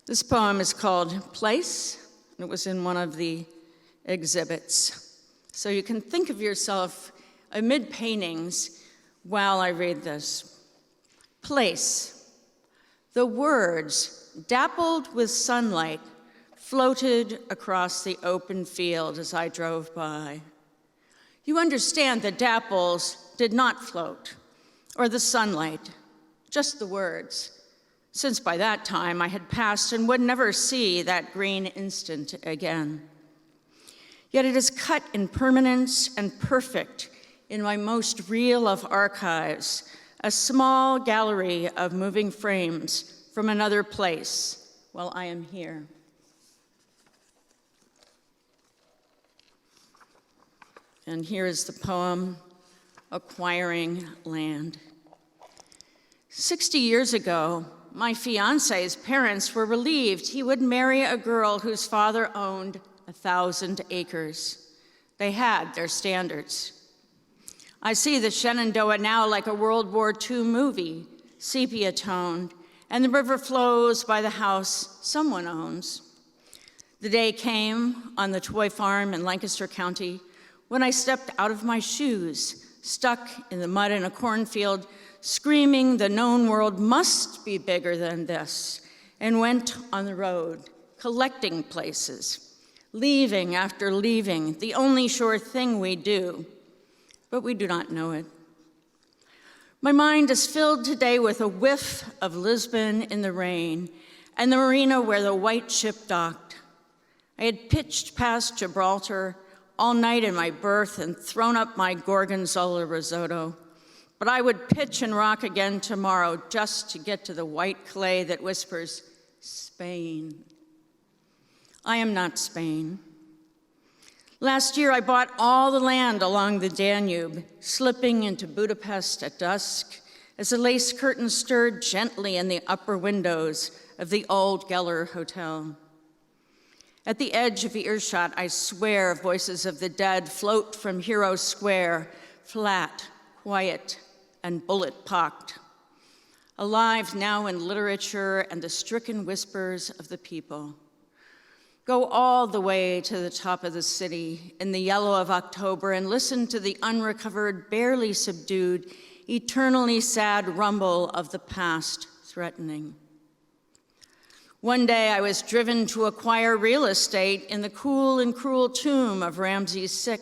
[SPEAKER 6] This poem is called Place. It was in one of the exhibits. So you can think of yourself amid paintings while I read this. Place. The words, dappled with sunlight, floated across the open field as I drove by. You understand the dapples did not float, or the sunlight, just the words, since by that time I had passed and would never see that green instant again. Yet it is cut in permanence and perfect in my most real of archives, a small gallery of moving frames from another place while I am here. And here is the poem, Acquiring Land. 60 years ago, my fiance's parents were relieved he would marry a girl whose father owned 1,000 acres. They had their standards. I see the Shenandoah now like a World War II movie, sepia-toned, and the river flows by the house someone owns. The day came on the toy farm in Lancaster County when I stepped out of my shoes, stuck in the mud in a cornfield, screaming the known world must be bigger than this, and went on the road, collecting places, leaving after leaving, the only sure thing we do, but we do not know it. My mind is filled today with a whiff of Lisbon in the rain and the marina where the white ship docked. I had pitched past Gibraltar all night in my berth and thrown up my gorgonzola risotto. But I would pitch and rock again tomorrow just to get to the white clay that whispers, Spain. I am not Spain. Last year, I bought all the land along the Danube, slipping into Budapest at dusk, as the lace curtains stirred gently in the upper windows of the old Geller Hotel. At the edge of earshot, I swear voices of the dead float from Hero Square, flat, quiet, and bullet-pocked, alive now in literature and the stricken whispers of the people. Go all the way to the top of the city in the yellow of October and listen to the unrecovered, barely subdued, eternally sad rumble of the past threatening. One day I was driven to acquire real estate in the cool and cruel tomb of Ramses VI,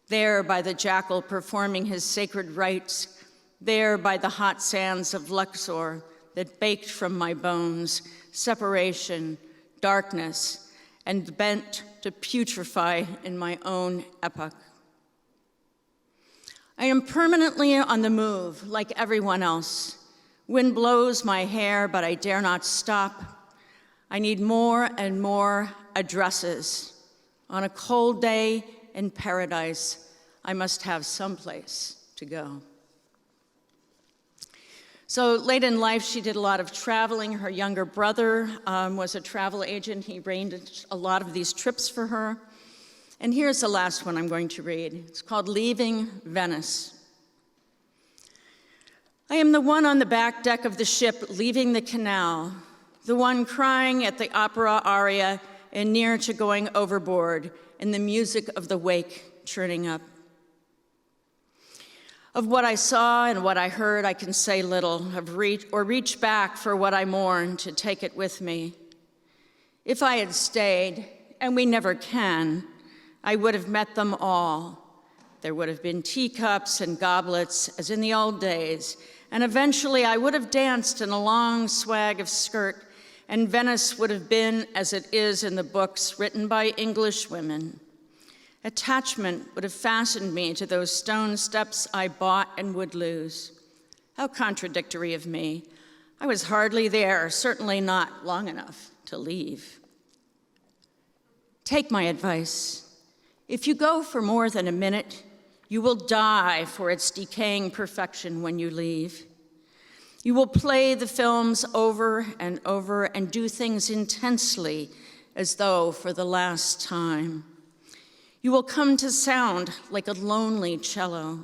[SPEAKER 6] there by the jackal performing his sacred rites, there by the hot sands of Luxor that baked from my bones, separation, darkness, and bent to putrefy in my own epoch. I am permanently on the move, like everyone else. Wind blows my hair, but I dare not stop. I need more and more addresses. On a cold day in paradise, I must have someplace to go. So late in life, she did a lot of traveling. Her younger brother was a travel agent. He arranged a lot of these trips for her. And here's the last one I'm going to read. It's called Leaving Venice. I am the one on the back deck of the ship leaving the canal, the one crying at the opera aria and near to going overboard in the music of the wake churning up. Of what I saw and what I heard, I can say little, reach back for what I mourn to take it with me. If I had stayed, and we never can, I would have met them all. There would have been teacups and goblets, as in the old days, and eventually I would have danced in a long swag of skirt, and Venice would have been as it is in the books written by English women. Attachment would have fastened me to those stone steps I bought and would lose. How contradictory of me. I was hardly there, certainly not long enough to leave. Take my advice. If you go for more than a minute, you will die for its decaying perfection when you leave. You will play the films over and over and do things intensely as though for the last time. You will come to sound like a lonely cello.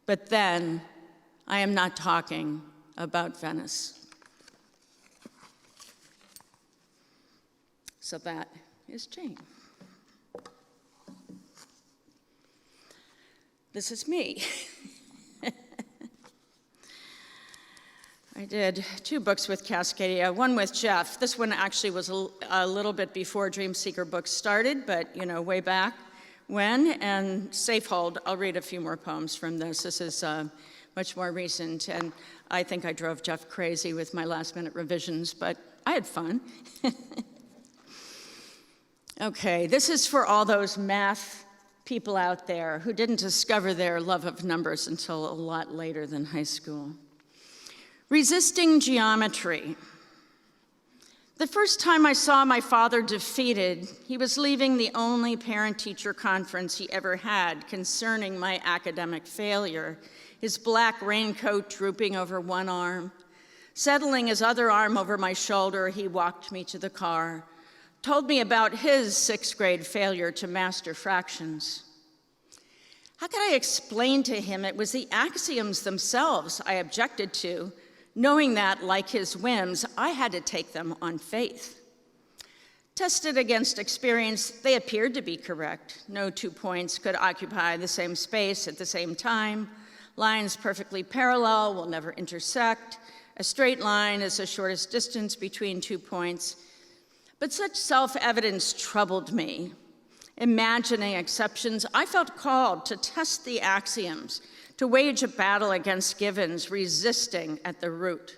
[SPEAKER 6] But then, I am not talking about Venice. So that is Jane. This is me. I did 2 books with Cascadia, one with Jeff. This one actually was a little bit before Dream Seeker books started, but way back when. And Safe Hold, I'll read a few more poems from this. This is much more recent, and I think I drove Jeff crazy with my last-minute revisions, but I had fun. Okay, this is for all those math people out there who didn't discover their love of numbers until a lot later than high school. Resisting geometry. The first time I saw my father defeated, he was leaving the only parent-teacher conference he ever had concerning my academic failure, his black raincoat drooping over one arm. Settling his other arm over my shoulder, he walked me to the car, told me about his 6th grade failure to master fractions. How could I explain to him it was the axioms themselves I objected to, knowing that, like his whims, I had to take them on faith? Tested against experience, they appeared to be correct. No 2 points could occupy the same space at the same time. Lines perfectly parallel will never intersect. A straight line is the shortest distance between 2 points. But such self-evidence troubled me. Imagining exceptions, I felt called to test the axioms, to wage a battle against givens, resisting at the root.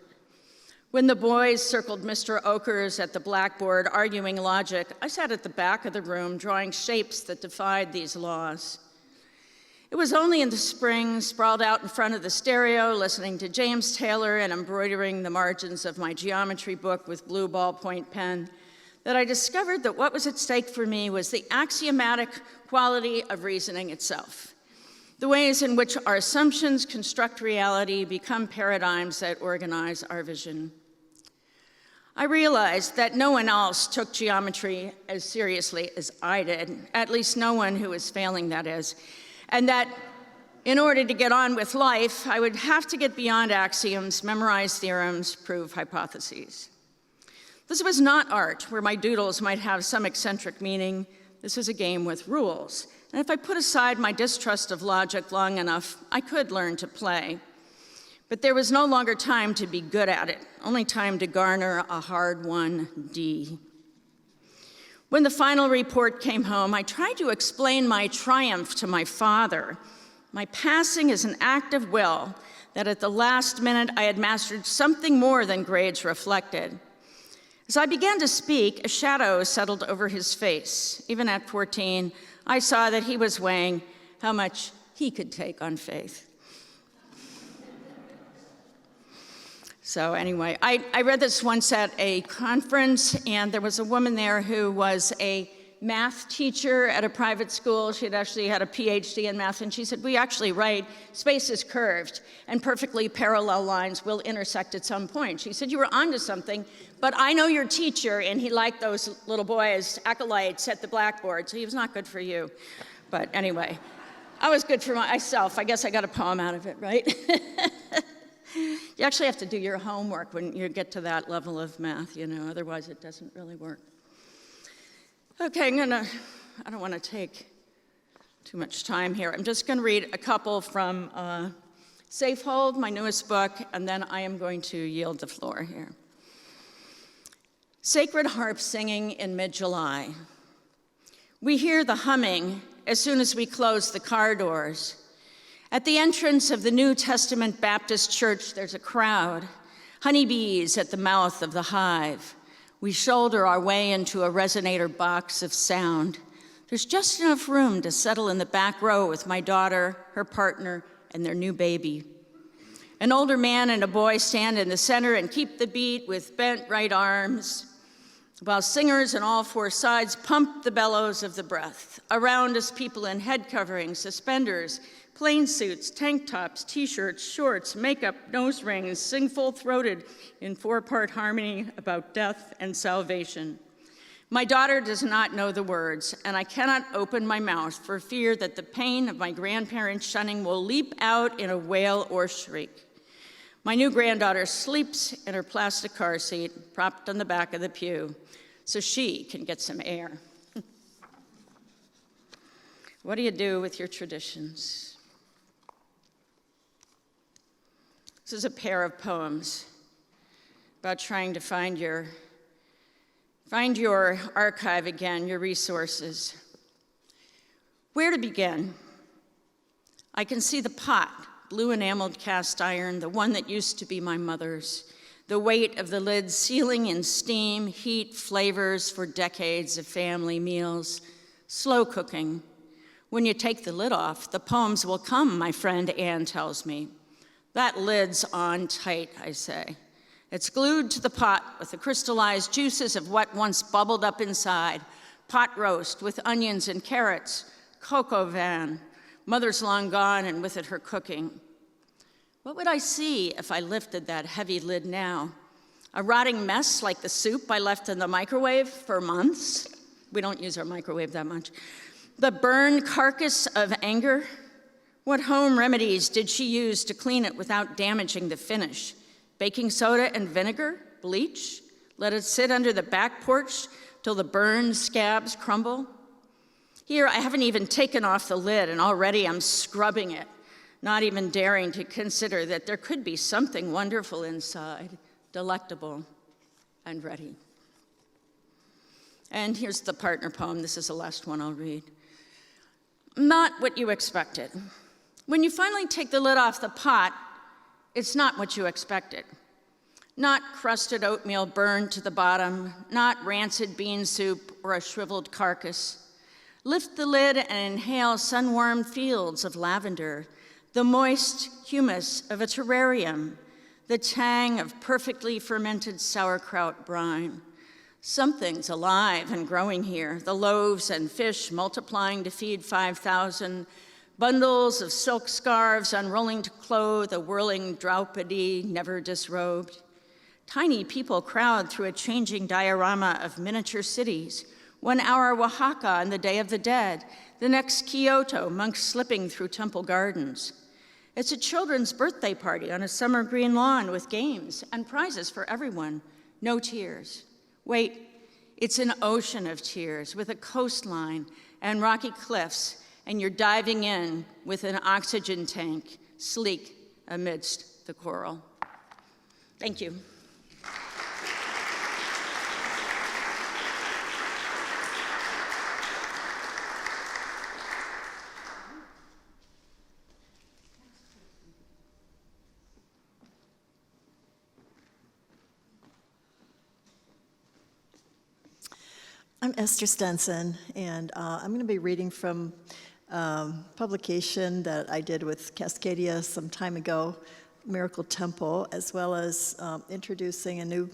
[SPEAKER 6] When the boys circled Mr. Oakers at the blackboard arguing logic, I sat at the back of the room drawing shapes that defied these laws. It was only in the spring, sprawled out in front of the stereo, listening to James Taylor and embroidering the margins of my geometry book with blue ballpoint pen, that I discovered that what was at stake for me was the axiomatic quality of reasoning itself. the ways in which our assumptions construct reality become paradigms that organize our vision. I realized that no one else took geometry as seriously as I did, at least no one who was failing, that is, and that in order to get on with life, I would have to get beyond axioms, memorize theorems, prove hypotheses. This was not art, where my doodles might have some eccentric meaning. This was a game with rules. And if I put aside my distrust of logic long enough, I could learn to play. But there was no longer time to be good at it, only time to garner a hard-won D. When the final report came home, I tried to explain my triumph to my father. My passing is an act of will, that at the last minute I had mastered something more than grades reflected. As I began to speak, a shadow settled over his face. Even at 14, I saw that he was weighing how much he could take on faith. So anyway, I read this once at a conference, and there was a woman there who was a math teacher at a private school. She had actually had a PhD in math, and she said, we actually write, space is curved, and perfectly parallel lines will intersect at some point. She said, you were onto something, but I know your teacher, and he liked those little boys, acolytes at the blackboard, so he was not good for you. But anyway, I was good for myself. I guess I got a poem out of it, right? You actually have to do your homework when you get to that level of math, otherwise it doesn't really work. Okay, I don't want to take too much time here. I'm just going to read a couple from Safe Hold, my newest book, and then I am going to yield the floor here. Sacred harp singing in mid-July. We hear the humming as soon as we close the car doors. At the entrance of the New Testament Baptist Church, there's a crowd, honeybees at the mouth of the hive. We shoulder our way into a resonator box of sound. There's just enough room to settle in the back row with my daughter, her partner, and their new baby. An older man and a boy stand in the center and keep the beat with bent right arms, while singers on all four sides pump the bellows of the breath. Around us, people in head coverings, suspenders, plain suits, tank tops, t-shirts, shorts, makeup, nose rings, sing full-throated in four-part harmony about death and salvation. My daughter does not know the words, and I cannot open my mouth for fear that the pain of my grandparents' shunning will leap out in a wail or shriek. My new granddaughter sleeps in her plastic car seat, propped on the back of the pew, so she can get some air. What do you do with your traditions? This is a pair of poems about trying to find your archive again, your resources. Where to begin? I can see the pot, blue enameled cast iron, the one that used to be my mother's, the weight of the lid sealing in steam, heat, flavors for decades of family meals, slow cooking. When you take the lid off, the poems will come, my friend Ann tells me. That lid's on tight, I say. It's glued to the pot with the crystallized juices of what once bubbled up inside. Pot roast with onions and carrots, cocoa van, mother's long gone and with it her cooking. What would I see if I lifted that heavy lid now? A rotting mess like the soup I left in the microwave for months? We don't use our microwave that much. The burned carcass of anger? What home remedies did she use to clean it without damaging the finish? Baking soda and vinegar? Bleach? Let it sit under the back porch till the burned scabs crumble? Here, I haven't even taken off the lid, and already I'm scrubbing it, not even daring to consider that there could be something wonderful inside, delectable and ready. And here's the partner poem. This is the last one I'll read. Not what you expected. When you finally take the lid off the pot, it's not what you expected. Not crusted oatmeal burned to the bottom, not rancid bean soup or a shriveled carcass. Lift the lid and inhale sun-warmed fields of lavender, the moist humus of a terrarium, the tang of perfectly fermented sauerkraut brine. Something's alive and growing here, the loaves and fish multiplying to feed 5,000, Bundles of silk scarves unrolling to clothe a whirling Draupadi never disrobed. Tiny people crowd through a changing diorama of miniature cities. 1 hour Oaxaca on the Day of the Dead, the next Kyoto, monks slipping through temple gardens. It's a children's birthday party on a summer green lawn with games and prizes for everyone. No tears. Wait, it's an ocean of tears with a coastline and rocky cliffs, and you're diving in with an oxygen tank, sleek amidst the coral. Thank you.
[SPEAKER 7] I'm Esther Stenson, and I'm going to be reading from publication that I did with Cascadia some time ago, Miracle Temple, as well as introducing a new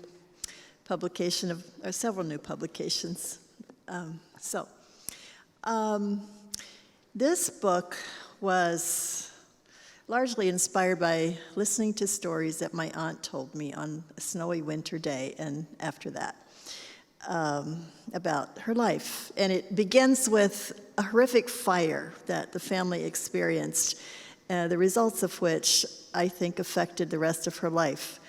[SPEAKER 7] publication or several new publications. This book was largely inspired by listening to stories that my aunt told me on a snowy winter day and after that. About her life. And it begins with a horrific fire that the family experienced, the results of which I think affected the rest of her life.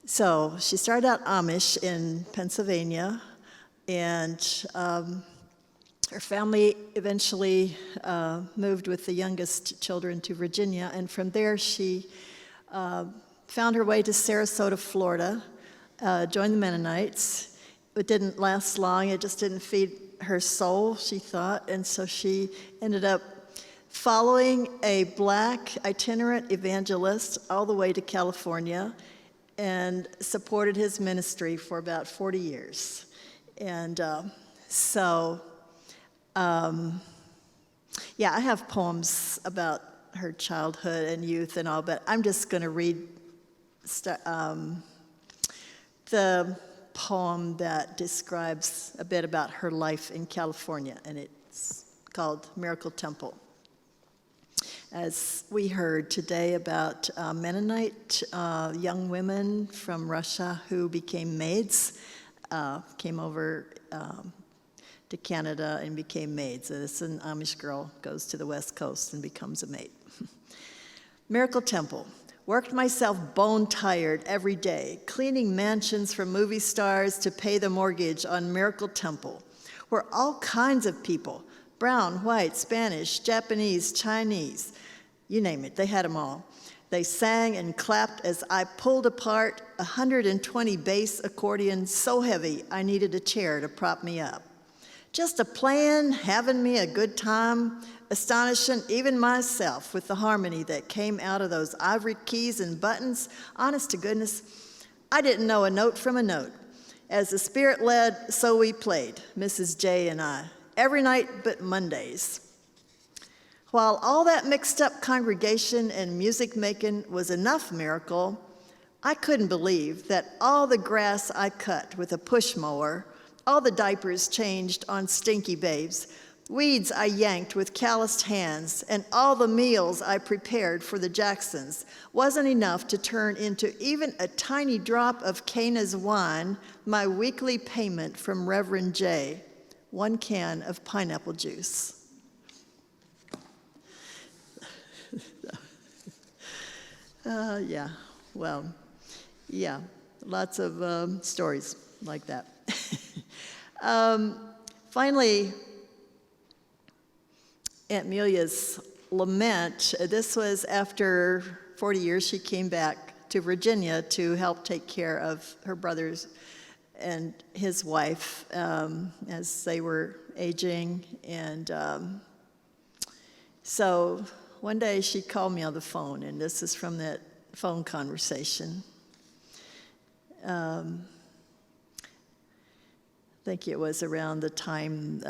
[SPEAKER 7] So she started out Amish in Pennsylvania, and her family eventually moved with the youngest children to Virginia, and from there she found her way to Sarasota, Florida, joined the Mennonites. It didn't last long. It just didn't feed her soul, she thought. And so she ended up following a black itinerant evangelist all the way to California and supported his ministry for about 40 years. And yeah, I have poems about her childhood and youth and all, but I'm just going to read the poem that describes a bit about her life in California, and it's called Miracle Temple. As we heard today about Mennonite young women from Russia who became maids, came over to Canada and became maids. It's an Amish girl goes to the West Coast and becomes a maid. Miracle Temple. Worked myself bone-tired every day, cleaning mansions for movie stars to pay the mortgage on Miracle Temple, where all kinds of people, brown, white, Spanish, Japanese, Chinese, you name it, they had them all. They sang and clapped as I pulled apart 120 bass accordions so heavy I needed a chair to prop me up. Just a playing, having me a good time, astonishing even myself with the harmony that came out of those ivory keys and buttons. Honest to goodness, I didn't know a note from a note. As the Spirit led, so we played, Mrs. J and I, every night but Mondays. While all that mixed up congregation and music making was enough miracle, I couldn't believe that all the grass I cut with a push mower, all the diapers changed on stinky babes, weeds I yanked with calloused hands, and all the meals I prepared for the Jacksons wasn't enough to turn into even a tiny drop of Cana's wine, my weekly payment from Reverend J, 1 can of pineapple juice. Lots of stories like that. Finally, Aunt Amelia's lament. This was after 40 years she came back to Virginia to help take care of her brothers and his wife as they were aging. And so one day she called me on the phone, and this is from that phone conversation. I think it was around the time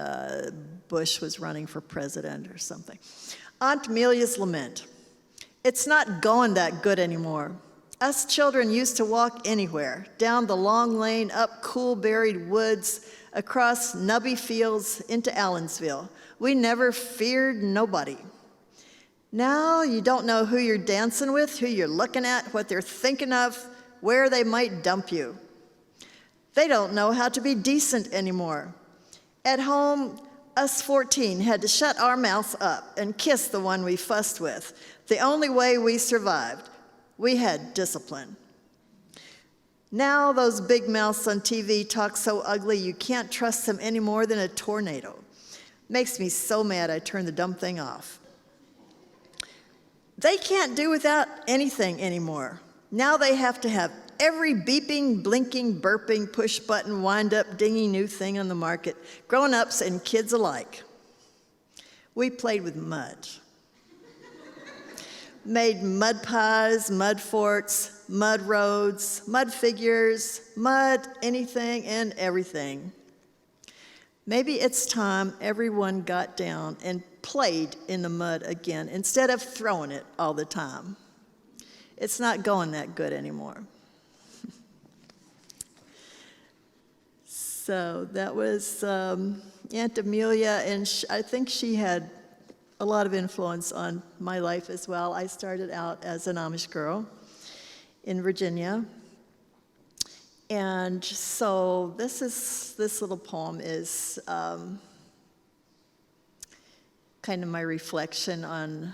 [SPEAKER 7] Bush was running for president or something. Aunt Amelia's lament. It's not going that good anymore. Us children used to walk anywhere, down the long lane, up cool buried woods, across nubby fields into Allensville. We never feared nobody. Now you don't know who you're dancing with, who you're looking at, what they're thinking of, where they might dump you. They don't know how to be decent anymore. At home, us 14 had to shut our mouths up and kiss the one we fussed with. The only way we survived. We had discipline. Now those big mouths on TV talk so ugly you can't trust them any more than a tornado. Makes me so mad I turn the dumb thing off. They can't do without anything anymore. Now they have to have every beeping, blinking, burping, push button, wind up, dingy new thing on the market, grown-ups and kids alike. We played with mud. Made mud pies, mud forts, mud roads, mud figures, mud anything and everything. Maybe it's time everyone got down and played in the mud again instead of throwing it all the time. It's not going that good anymore. So that was Aunt Amelia, and I think she had a lot of influence on my life as well. I started out as an Amish girl in Virginia. And so this little poem is kind of my reflection on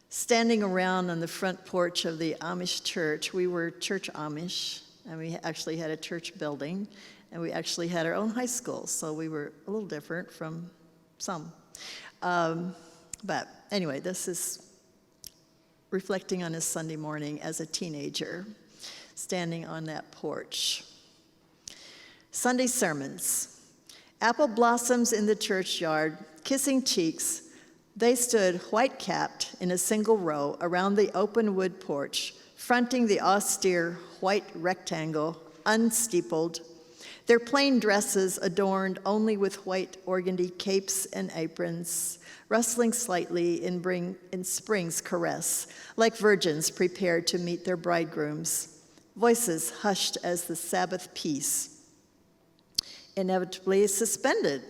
[SPEAKER 7] standing around on the front porch of the Amish church. We were church Amish, and we actually had a church building, and we actually had our own high school, so we were a little different from some. But anyway, this is reflecting on a Sunday morning as a teenager, standing on that porch. Sunday sermons. Apple blossoms in the churchyard, kissing cheeks. They stood white-capped in a single row around the open wood porch, fronting the austere white rectangle, unsteepled, their plain dresses adorned only with white organdy capes and aprons, rustling slightly in spring's caress, like virgins prepared to meet their bridegrooms, voices hushed as the Sabbath peace, inevitably suspended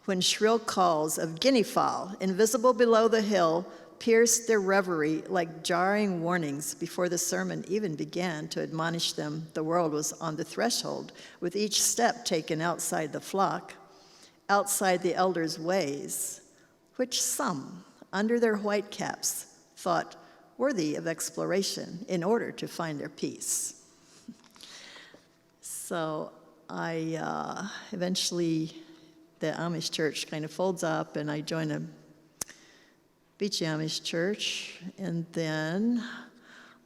[SPEAKER 7] when shrill calls of guinea fowl, invisible below the hill, pierced their reverie like jarring warnings before the sermon even began to admonish them the world was on the threshold, with each step taken outside the flock, outside the elders' ways, which some, under their white caps, thought worthy of exploration in order to find their peace. So I eventually, the Amish church kind of folds up, and I join a Beachy Amish church, and then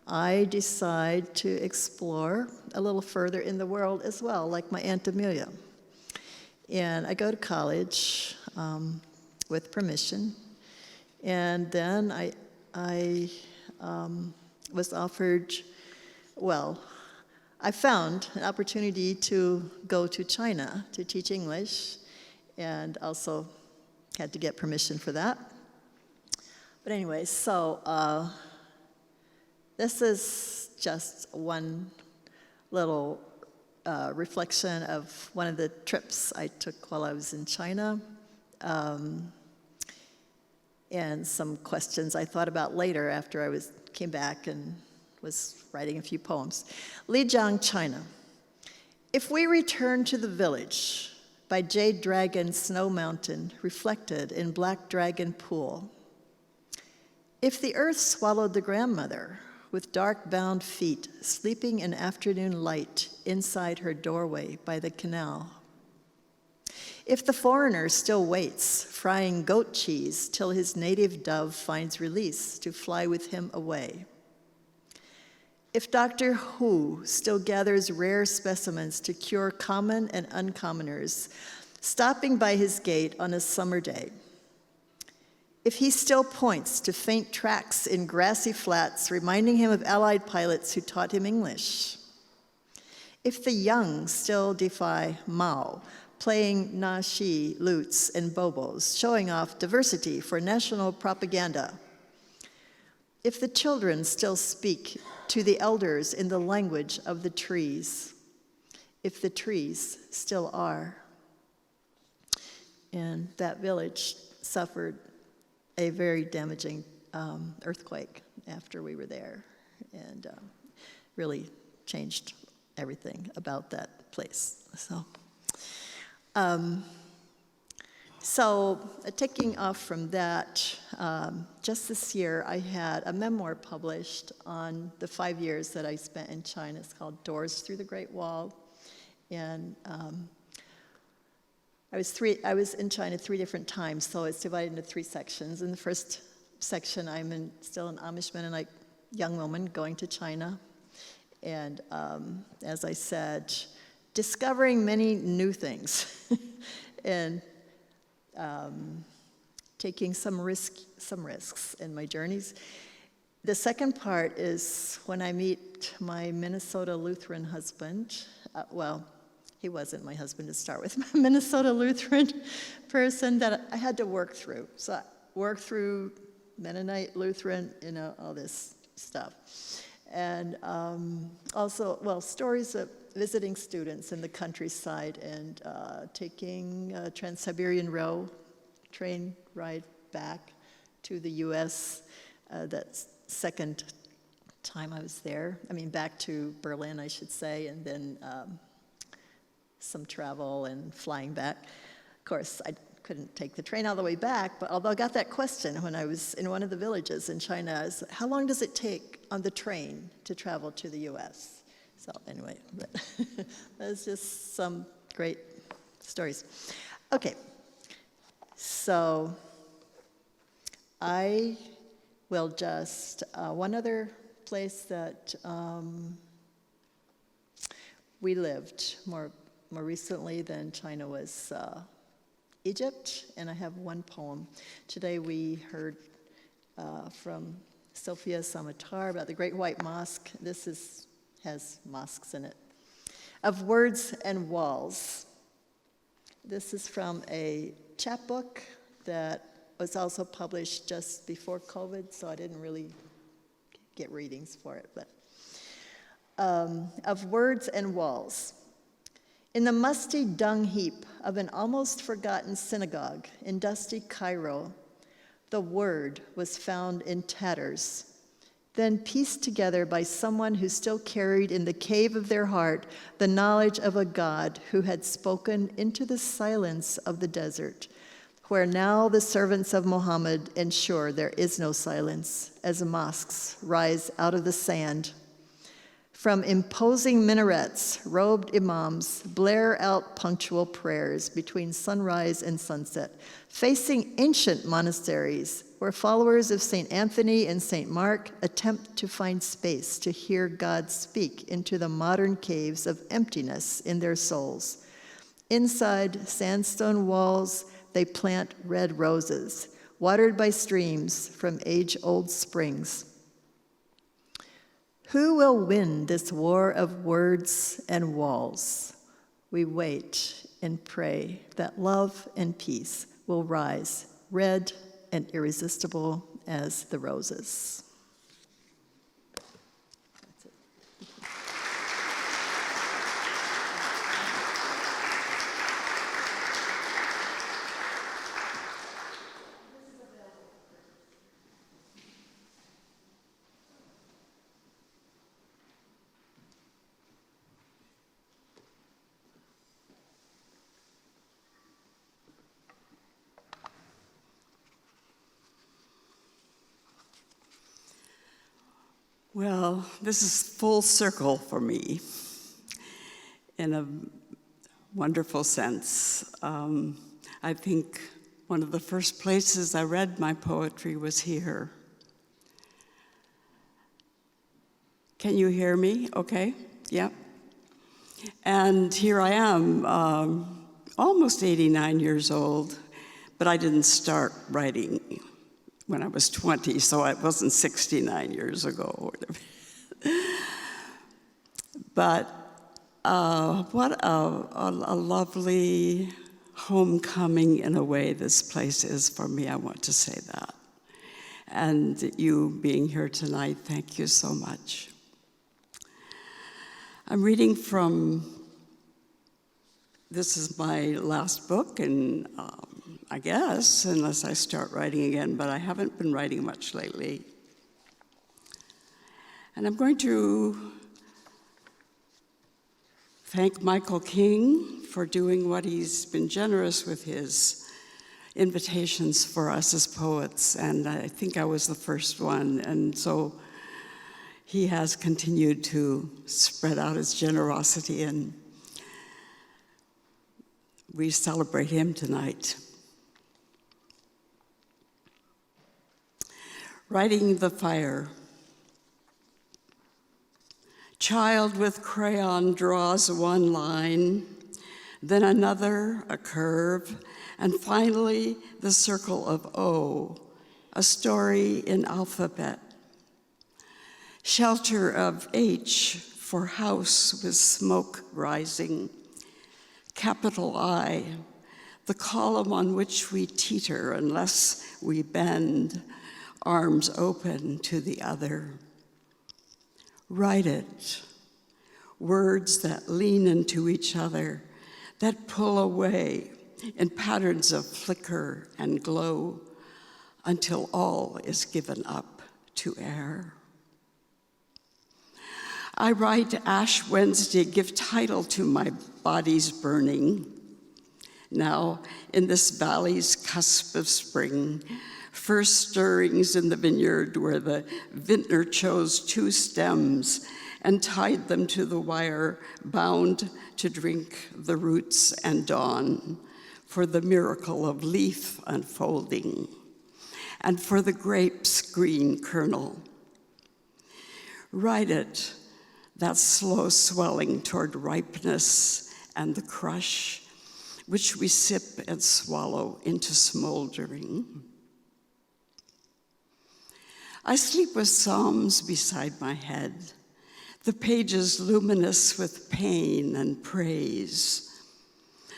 [SPEAKER 7] I decide to explore a little further in the world as well, like my Aunt Amelia. And I go to college with permission, and then I was offered, well, I found an opportunity to go to China to teach English, and also had to get permission for that. But anyway, so this is just one little reflection of one of the trips I took while I was in China, and some questions I thought about later after I came back and was writing a few poems. Lijiang, China. If we return to the village by Jade Dragon Snow Mountain, reflected in Black Dragon Pool, if the earth swallowed the grandmother with dark-bound feet sleeping in afternoon light inside her doorway by the canal, if the foreigner still waits, frying goat cheese till his native dove finds release to fly with him away, if Dr. Hu still gathers rare specimens to cure common and uncommoners, stopping by his gate on a summer day, if he still points to faint tracks in grassy flats reminding him of Allied pilots who taught him English, if the young still defy Mao, playing na shi lutes and bobos, showing off diversity for national propaganda, If the children still speak to the elders in the language of the trees, if the trees still are. And that village suffered a very damaging earthquake after we were there, and really changed everything about that place. So taking off from that, just this year I had a memoir published on the 5 years that I spent in China. It's called Doors Through the Great Wall. And I was in China 3 different times, so it's divided into 3 sections. In the first section, I'm still an Amish Mennonite young woman going to China. And as I said, discovering many new things and taking some risks in my journeys. The second part is when I meet my Minnesota Lutheran husband. He wasn't my husband to start with, my Minnesota Lutheran person that I had to work through. So I worked through Mennonite, Lutheran, all this stuff. And also, stories of visiting students in the countryside and taking a Trans-Siberian Rail train ride back to the U.S. That second time I was there. Back to Berlin, I should say, and then some travel and flying back. Of course, I couldn't take the train all the way back, but although I got that question when I was in one of the villages in China, how long does it take on the train to travel to the U.S.? So anyway, that's just some great stories. Okay, so I will just, one other place that we lived more recently than China was Egypt, and I have one poem. Today we heard from Sophia Samatar about the Great White Mosque. This has mosques in it. Of Words and Walls. This is from a chapbook that was also published just before COVID, so I didn't really get readings for it. But Of Words and Walls. In the musty dung heap of an almost forgotten synagogue in dusty Cairo, the word was found in tatters, then pieced together by someone who still carried in the cave of their heart the knowledge of a God who had spoken into the silence of the desert, where now the servants of Muhammad ensure there is no silence as mosques rise out of the sand. From imposing minarets, robed imams blare out punctual prayers between sunrise and sunset, facing ancient monasteries where followers of St. Anthony and St. Mark attempt to find space to hear God speak into the modern caves of emptiness in their souls. Inside sandstone walls, they plant red roses, watered by streams from age-old springs. Who will win this war of words and walls? We wait and pray that love and peace will rise, red and irresistible as the roses. That's it.
[SPEAKER 8] Well, this is full circle for me in a wonderful sense. I think one of the first places I read my poetry was here. Can you hear me? Okay, yeah. And here I am, almost 89 years old, but I didn't start writing when I was 20, so it wasn't 69 years ago or whatever. But what a lovely homecoming in a way this place is for me. I want to say that. And you being here tonight, thank you so much. I'm reading from, this is my last book, and I guess, unless I start writing again, but I haven't been writing much lately. And I'm going to thank Michael King for doing what he's been generous with his invitations for us as poets, and I think I was the first one, and so he has continued to spread out his generosity, and we celebrate him tonight. Writing the fire. Child with crayon draws one line, then another, a curve, and finally the circle of O, a story in alphabet. Shelter of H for house with smoke rising. Capital I, the column on which we teeter unless we bend, arms open to the other. Write it, words that lean into each other, that pull away in patterns of flicker and glow until all is given up to air. I write Ash Wednesday, give title to my body's burning. Now, in this valley's cusp of spring, first stirrings in the vineyard where the vintner chose 2 stems and tied them to the wire, bound to drink the roots and dawn, for the miracle of leaf unfolding, and for the grape's green kernel. Write it, that slow swelling toward ripeness and the crush, which we sip and swallow into smoldering. I sleep with psalms beside my head, the pages luminous with pain and praise.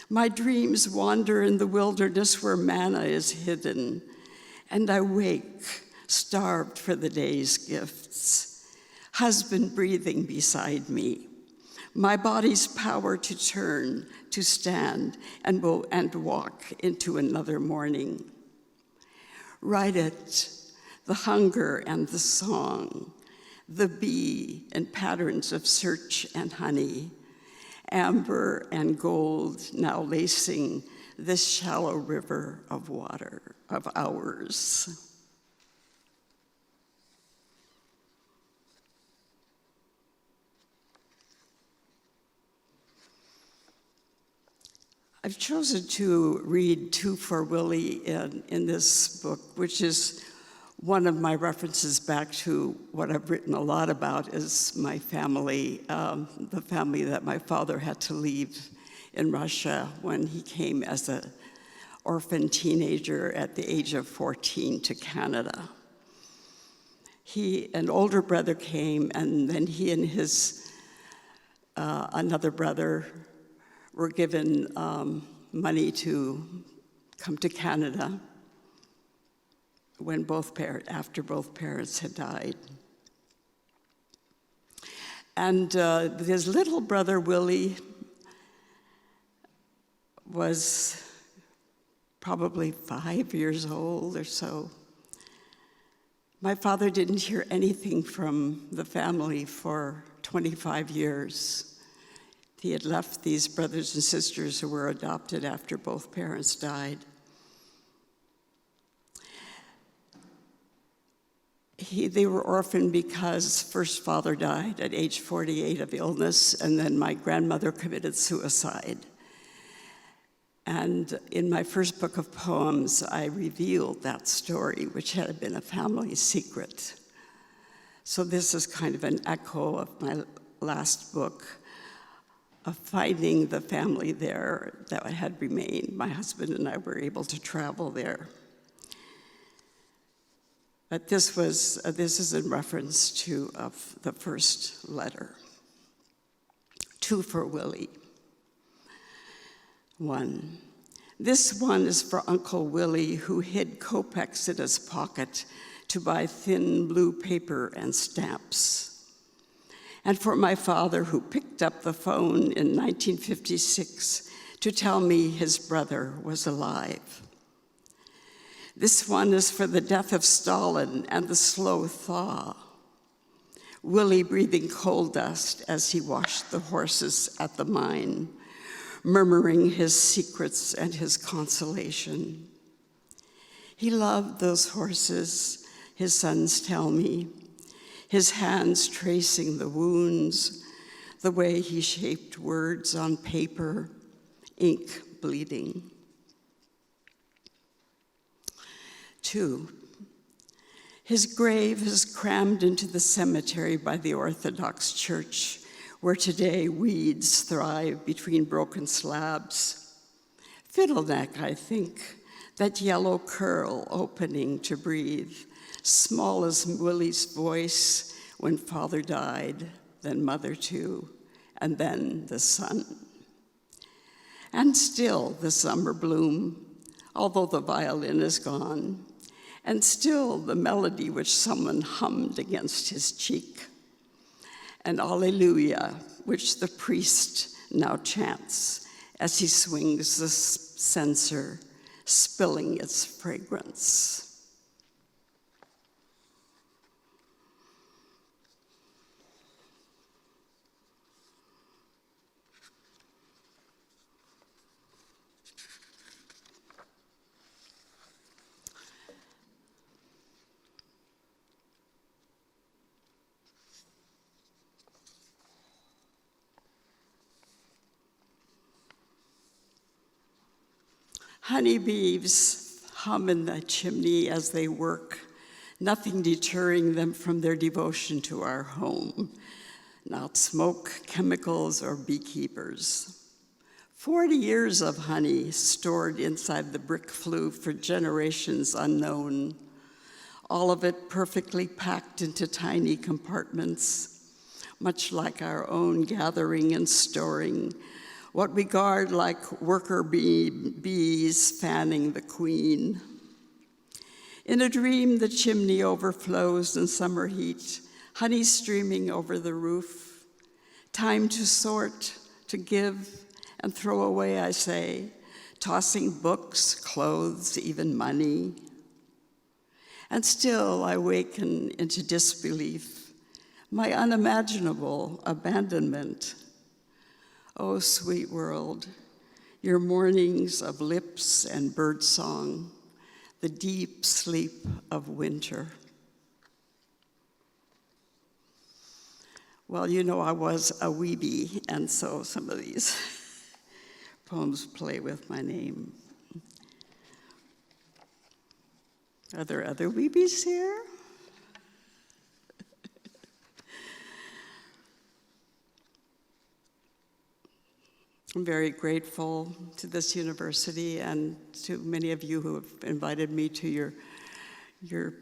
[SPEAKER 8] My dreams wander in the wilderness where manna is hidden, and I wake, starved for the day's gifts. Husband breathing beside me, my body's power to turn, to stand, and walk into another morning. Write it, the hunger and the song, the bee and patterns of search and honey, amber and gold now lacing this shallow river of water of ours. I've chosen to read Two for Willie in this book, which is one of my references back to what I've written a lot about is my family, the family that my father had to leave in Russia when he came as an orphan teenager at the age of 14 to Canada. An older brother came, and then he and his another brother were given money to come to Canada after both parents had died. And his little brother, Willie, was probably 5 years old or so. My father didn't hear anything from the family for 25 years. He had left these brothers and sisters who were adopted after both parents died. They were orphaned because first father died at age 48 of illness, and then my grandmother committed suicide. And in my first book of poems, I revealed that story, which had been a family secret. So this is kind of an echo of my last book, of finding the family there that had remained. My husband and I were able to travel there. But this is in reference to the first letter. Two for Willie. 1. This one is for Uncle Willie, who hid kopecks in his pocket to buy thin blue paper and stamps. And for my father, who picked up the phone in 1956 to tell me his brother was alive. This one is for the death of Stalin and the slow thaw. Willie breathing coal dust as he washed the horses at the mine, murmuring his secrets and his consolation. He loved those horses, his sons tell me, his hands tracing the wounds, the way he shaped words on paper, ink bleeding. 2. His grave is crammed into the cemetery by the Orthodox Church, where today weeds thrive between broken slabs. Fiddleneck, I think, that yellow curl opening to breathe, small as Willie's voice when father died, then mother too, and then the son. And still the summer bloom, although the violin is gone, and still the melody which someone hummed against his cheek, and Alleluia, which the priest now chants as he swings the censer, spilling its fragrance. Honeybees hum in the chimney as they work, nothing deterring them from their devotion to our home, not smoke, chemicals, or beekeepers. 40 years of honey stored inside the brick flue for generations unknown, all of it perfectly packed into tiny compartments, much like our own gathering and storing, what we guard like worker bees fanning the queen. In a dream, the chimney overflows in summer heat, honey streaming over the roof. Time to sort, to give, and throw away, I say, tossing books, clothes, even money. And still I waken into disbelief, my unimaginable abandonment. Oh, sweet world, your mornings of lips and birdsong, the deep sleep of winter. Well, you know I was a weebie, and so some of these poems play with my name. Are there other weebies here? I'm very grateful to this university and to many of you who have invited me to your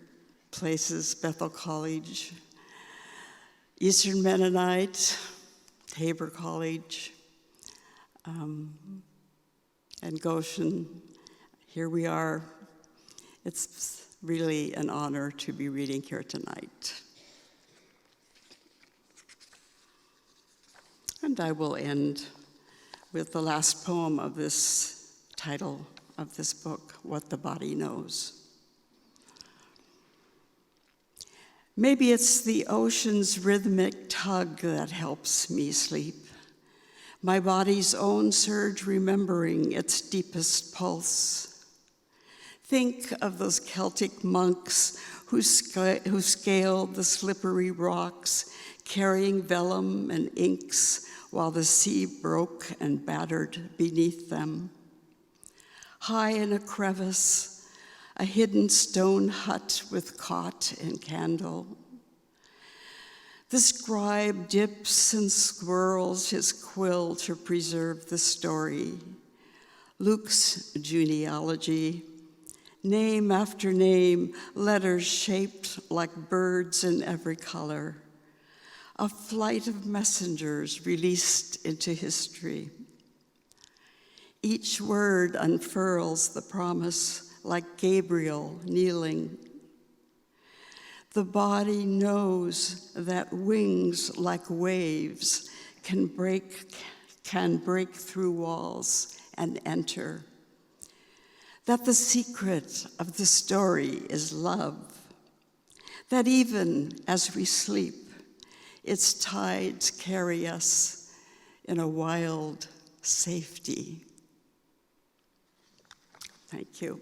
[SPEAKER 8] places, Bethel College, Eastern Mennonite, Tabor College, and Goshen. Here we are. It's really an honor to be reading here tonight. And I will end with the last poem of this title of this book, What the Body Knows. Maybe it's the ocean's rhythmic tug that helps me sleep, my body's own surge remembering its deepest pulse. Think of those Celtic monks who scaled the slippery rocks, carrying vellum and inks while the sea broke and battered beneath them. High in a crevice, a hidden stone hut with cot and candle. The scribe dips and swirls his quill to preserve the story. Luke's genealogy, name after name, letters shaped like birds in every color. A flight of messengers released into history. Each word unfurls the promise like Gabriel kneeling. The body knows that wings like waves can break through walls and enter. That the secret of the story is love. That even as we sleep, its tides carry us in a wild safety. Thank you.